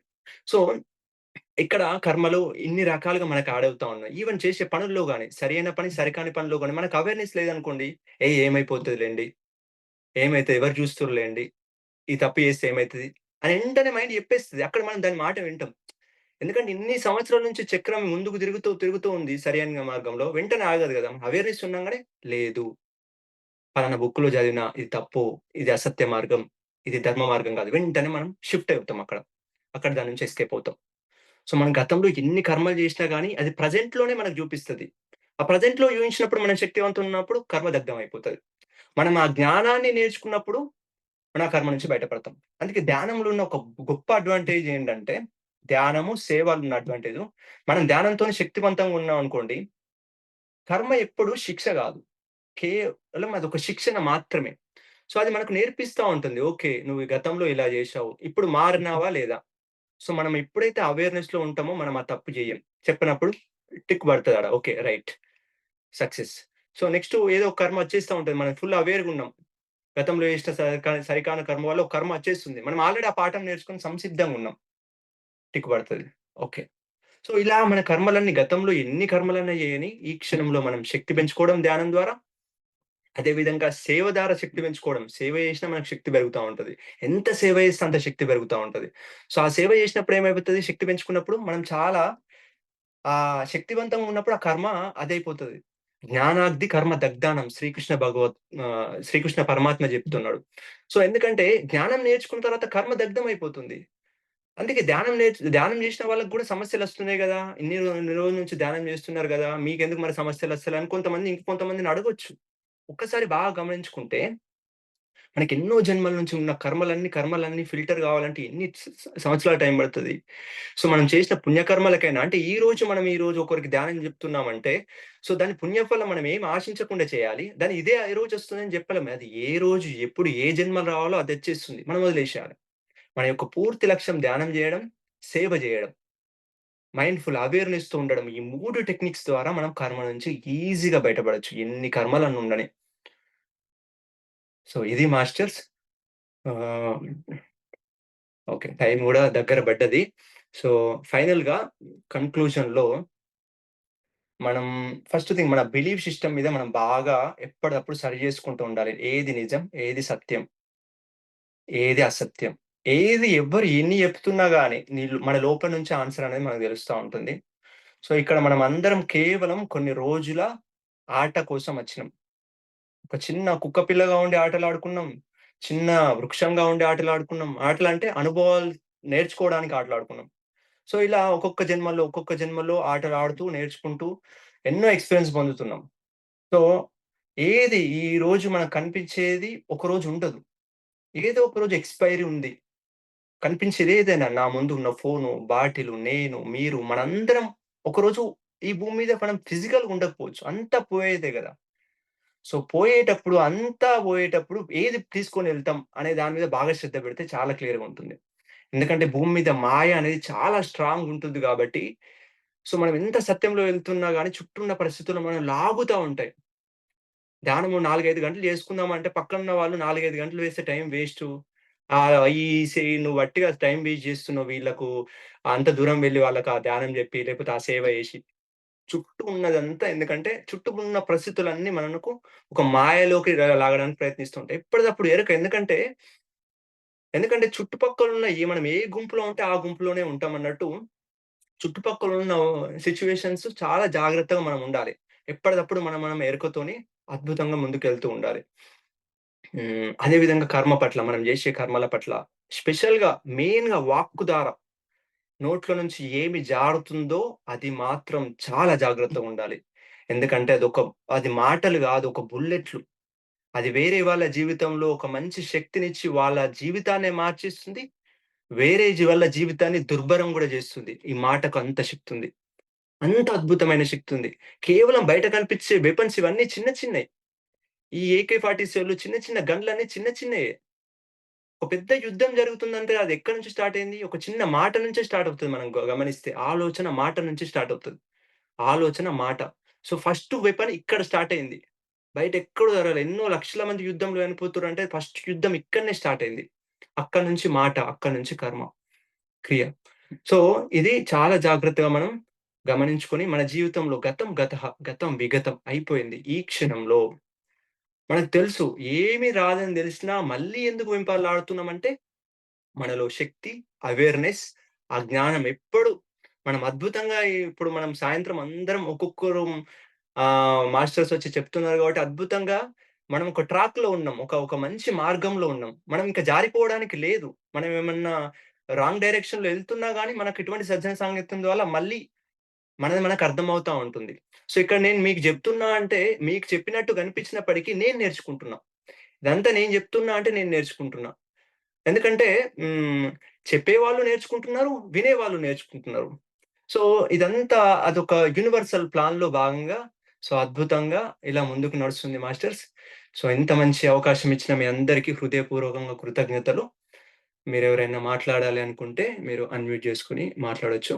సో, ఇక్కడ కర్మలు ఇన్ని రకాలుగా మనకు యాడ్ అవుతా ఉన్నాయి. ఈవెన్ చేసే పనుల్లో గాని, సరైన పని, సరికాని పనిలో గాని మనకు అవేర్‌నెస్ లేదనుకోండి, ఏమైపోతదిలెండి, ఏమైతది ఎవరు చూస్తుర్రులెండి, ఈ తప్పు చేస్తే ఏమైతది అని వెంటనే మైండ్ చెప్పేస్తది. అక్కడ మనం దాని మాట వింటాం. ఎందుకంటే ఇన్ని సంవత్సరాల నుంచి చక్రం ముందుకు తిరుగుతూ, తిరుగుతూ ఉంది సరైన మార్గంలో. వెంటనే ఆగదు గదా! అవేర్‌నెస్ ఉన్నాగానే లేదు. పలానా బుక్‌లో చదివిన ఇది తప్పు, ఇది అసత్య మార్గం, ఇది ధర్మ మార్గం కాదు. వెంటనే మనం షిఫ్ట్ అవుతాం అక్కడ. అక్కడ దాని నుంచి ఎస్కేప్ అవుతాం. సో, మనం గతంలో ఎన్ని కర్మలు చేసినా గాని అది ప్రెజెంట్‌లోనే మనకు చూపిస్తది. ఆ ప్రెజెంట్‌లో చూయించినప్పుడు మనం శక్తివంతం ఉన్నప్పుడు కర్మ దగ్ధం అయిపోతది. మనం ఆ జ్ఞానాన్ని నేర్చుకున్నప్పుడు మన కర్మ నుంచి బయటపడతాం. అందుకే ధ్యానంలో ఉన్న ఒక గొప్ప అడ్వాంటేజ్ ఏంటంటే, ధ్యానము, సేవలో ఉన్న అడ్వాంటేజు. మనం ధ్యానంతోని శక్తివంతంగా ఉన్నామనుకోండి, కర్మ ఎప్పుడు శిక్ష గాదు. కేవలం అదొక శిక్షణ మాత్రమే. సో, అది మనకు నేర్పిస్తా ఉంటుంది. ఓకే. నువ్వు ఈ గతంలో ఇలా జేశావు. ఇప్పుడు మారినావా లేదా? సో, మనం ఎప్పుడైతే అవేర్‌నెస్‌లో ఉంటామో మనం ఆ తప్పు జెయ్యం. చెప్పినప్పుడు టిక్ పడతదాడ. Okay. Right. Success. So, next ఏదో ఒక కర్మ వచ్చేస్తా ఉంటది. మనం ఫుల్ అవేర్‌గున్నాం. గతంలో చేసిన సరికాని కర్మ వల్ల ఒక కర్మ వచ్చేస్తుంది. మనం ఆల్రెడీ ఆ పాఠం నేర్చుకొని సంసిద్ధంగున్నాం. టిక్ పడతది. ఓకే. సో, ఇలా మన కర్మలన్నీ గతంలో ఎన్ని కర్మలన్నా జేయని, ఈ క్షణంలో మనం శక్తి పెంచుకోవడం ధ్యానం ద్వారా, అదే విధంగా సేవ ద్వారా శక్తి పెంచుకోవడం. సేవ చేసినా మనకు శక్తి పెరుగుతా ఉంటది. ఎంత సేవ చేస్తే అంత శక్తి పెరుగుతా ఉంటది. సో, ఆ సేవ చేసినప్పుడు ఏమైపోతది, శక్తి పెంచుకున్నప్పుడు మనం చాలా శక్తివంతంగా ఉన్నప్పుడు ఆ కర్మ అదైపోతది. జ్ఞానాగ్ది కర్మ దగ్ధానం శ్రీకృష్ణ పరమాత్మ చెప్తున్నాడు. సో, ఎందుకంటే జ్ఞానం నేర్చుకున్న తర్వాత కర్మ దగ్ధం అయిపోతుంది. అందుకే ధ్యానం చేసిన వాళ్ళకి గూడా సమస్యలొస్తున్నాయి గదా! ఇన్ని రోజుల నుంచి ధ్యానం చేస్తున్నారు గదా! మీకెందుకు మరి సమస్యలొస్తలే అని ఇంకొంతమందిని అడగొచ్చు. ఒక్కసారి బాగా గమనించుకుంటే, మనకెన్నో జన్మల నుంచి ఉన్న కర్మలన్నీ ఫిల్టర్ గావాలంటే ఎన్ని సంవత్సరాల టైం పడతది. సో, మనం చేసిన పుణ్యకర్మలకైనా అంటే ఈ రోజు ఒకరికి ధ్యానం జెప్తున్నామంటే, సో, దాని పుణ్యఫలం మనం ఏమి ఆశించకుండా చేయాలి. దాన్ని ఇదే ఈ రోజొస్తుందని జెప్పలేం. అది ఏ రోజు, ఎప్పుడు, ఏ జన్మలో రావాలో అదొచ్చేస్తుంది. మనం వదిలేసేయాలి. మన యొక్క పూర్తి లక్ష్యం ధ్యానం జేయడం, సేవ జేయడం. మైండ్‌ఫుల్ అవేర్‌నెస్‌తో ఉండడం. ఈ 3 టెక్నిక్స్ ద్వారా మనం కర్మ నుంచి ఈజీగా బయటపడొచ్చు. ఎన్ని కర్మలన్నా ఉండని. సో, ఇది మాస్టర్స్. ఆహ్, ఓకే. టైం గూడా దగ్గర పడ్డది. సో, ఫైనల్‌గా కన్క్లూజన్‌లో మనం ఫస్ట్ థింగ్ మన బిలీఫ్ సిస్టమ్ మీద మనం బాగా ఎప్పటికప్పుడు సరి చేసుకుంటూ ఉండాలి. ఏది నిజం? ఏది సత్యం? ఏది అసత్యం? ఏది ఎవ్వరు ఎన్ని చెప్తున్నా గాని మన లోపల నుంచి ఆన్సర్ అనేది మనకు తెలుస్తా ఉంటుంది. సో, ఇక్కడ మనమందరం కేవలం కొన్ని రోజుల ఆట కోసం వచ్చినాం. ఒక చిన్న కుక్క పిల్లగా ఉండి ఆటలాడుకున్నాం. చిన్న వృక్షంగా ఉండి ఆటలాడుకున్నాం. ఆటలంటే అనుభవాలు నేర్చుకోవడానికి ఆటలాడుకున్నాం. సో, ఇలా ఒక్కొక్క జన్మలో ఆటలాడుతూ, నేర్చుకుంటూ ఎన్నో ఎక్స్‌పీరియన్స్ పొందుతున్నాం. సో, ఏది ఈరోజు మనకు కనిపించేది ఒకరోజు ఉండదు. ఏదో ఒక రోజు ఎక్స్‌పైరీ ఉంది. కనిపించేది ఏదైనా నా ముందు ఉన్న ఫోను, బాటిలు, నేను, మీరు మనందరం ఒకరోజు ఈ భూమి మీద మనం ఫిజికల్‌గా ఉండకపోవచ్చు. అంతా పోయేదే గదా! సో, పోయేటప్పుడు ఏది తీసుకొనెళ్తాం అనే దాని మీద బాగా శ్రద్ధ పెడితే చాలా క్లియర్‌గా ఉంటుంది. ఎందుకంటే భూమి మీద మాయ అనేది చాలా స్ట్రాంగ్ ఉంటుంది గాబట్టి, సో, మనం ఎంత సత్యంలో వెళ్తున్నా గాని చుట్టూ ఉన్న పరిస్థితులు మనల్ని లాగుతా ఉంటాయి. ధ్యానము 4, 5 గంటలు చేసుకుందామంటే పక్కనున్న వాళ్ళు 4, 5 గంటలు వేస్తే టైం వేస్టు. నువ్వు వట్టిగా టైం వేస్ట్ జేస్తున్నావు వీళ్ళకు అంత దూరం వెళ్లి వాళ్ళకి ఆ ధ్యానం జెప్పి, లేకపోతే ఆ సేవ జేసి. చుట్టూ ఉన్నదంతా ఎందుకంటే చుట్టూ ఉన్న పరిస్థితులన్నీ మనకు ఒక మాయలోకి లాగడానికి ప్రయత్నిస్తుంటాయి. ఎప్పటిదప్పుడు ఎరుక. ఎందుకంటే చుట్టుపక్కలున్న మనం ఏ గుంపులో ఉంటే ఆ గుంపులోనే ఉంటామన్నట్టు చుట్టుపక్కలున్న సిట్యుయేషన్స్ చాలా జాగ్రత్తగా మనం ఉండాలి. ఎప్పటిదప్పుడు మనం ఎరుకతోని అద్భుతంగా ముందుకెళ్తూ ఉండాలి. అదే విధంగా కర్మ పట్ల మనం జేసే కర్మల పట్ల స్పెషల్‌గా మెయిన్‌గా వాక్కు ద్వారా నోట్లో నుంచి ఏమి జారుతుందో అది మాత్రం చాలా జాగ్రత్తగుండాలి. ఎందుకంటే అది మాటలు గాదు. ఒక బుల్లెట్లు. అది వేరే వాళ్ళ జీవితంలో ఒక మంచి శక్తినిచ్చి వాళ్ళ జీవితాన్నే మార్చేస్తుంది. వాళ్ళ జీవితాన్ని దుర్భరం గూడా జేస్తుంది. ఈ మాటకు అంత శక్తుంది. అంత అద్భుతమైన శక్తుంది. కేవలం బయట కనిపించే వెపన్స్ ఇవన్నీ చిన్న చిన్నయి. ఈ AK-47 చిన్న చిన్న గన్‌లన్నీ చిన్న చిన్నయే. ఒక పెద్ద యుద్ధం జరుగుతుందంటే అది ఎక్కడి నుంచి స్టార్ట్ అయింది? ఒక చిన్న మాట నుంచే స్టార్ట్ అవుతది మనం గమనిస్తే. ఆలోచన మాట నుంచి స్టార్ట్ అవుతది. ఆలోచన, మాట. సో, ఫస్ట్ వెపన్ ఇక్కడ స్టార్ట్ అయింది. బయట ఎక్కడో జరగలే. ఎన్నో లక్షల మంది యుద్ధంలో చనిపోతుర్రంటే ఫస్ట్ యుద్ధం ఇక్కడనే స్టార్ట్ అయింది. అక్కడి నుంచి మాట, అక్కడి నుంచి కర్మ, క్రియ. సో, ఇది చాలా జాగ్రత్తగా మనం గమనించుకొని మన జీవితంలో గతం గతః, గతం విగతం అయిపోయింది. ఈ క్షణంలో మనకు తెలుసు ఏమి రాదని దెలిసినా మళ్ళీ ఎందుకు వెంపర్లాడుతున్నామంటే మనలో శక్తి, అవేర్‌నెస్, ఆ జ్ఞానం ఎప్పుడు మనం అద్భుతంగా ఇప్పుడు మనం సాయంత్రం అందరం ఒక్కొక్కరు మాస్టర్స్ వచ్చి చెప్తున్నారు కాబట్టి అద్భుతంగా మనం ఒక ట్రాక్‌లో ఉన్నాం. ఒక మంచి మార్గంలో ఉన్నాం. మనం ఇంకా జారిపోవడానికి లేదు. మనం ఏమన్నా రాంగ్ డైరెక్షన్‌లో ఎళ్తున్నా గాని మనకు ఇటువంటి సజ్జన సాంగత్యం ద్వారా మళ్ళీ మనది మనకు అర్థమవుతా ఉంటుంది. సో, ఇక్కడ నేను మీకు జెప్తున్నా అంటే మీకు చెప్పినట్టు కనిపించినప్పటికీ నేను నేర్చుకుంటున్నా. ఇదంతా నేను జెప్తున్నా అంటే నేను నేర్చుకుంటున్నా. ఎందుకంటే హ్మ్. చెప్పేవాళ్ళు నేర్చుకుంటున్నారు. వినేవాళ్ళు నేర్చుకుంటున్నారు. సో, ఇదంతా అదొక యూనివర్సల్ ప్లాన్‌లో భాగంగా సో, అద్భుతంగా ఇలా ముందుకు నడుస్తుంది మాస్టర్స్. సో, ఇంత మంచి అవకాశం ఇచ్చిన మీ అందరికీ హృదయపూర్వకంగా కృతజ్ఞతలు. మీరెవరైనా మాట్లాడాలి అనుకుంటే మీరు అన్‌మ్యూట్ చేసుకొని మాట్లాడొచ్చు.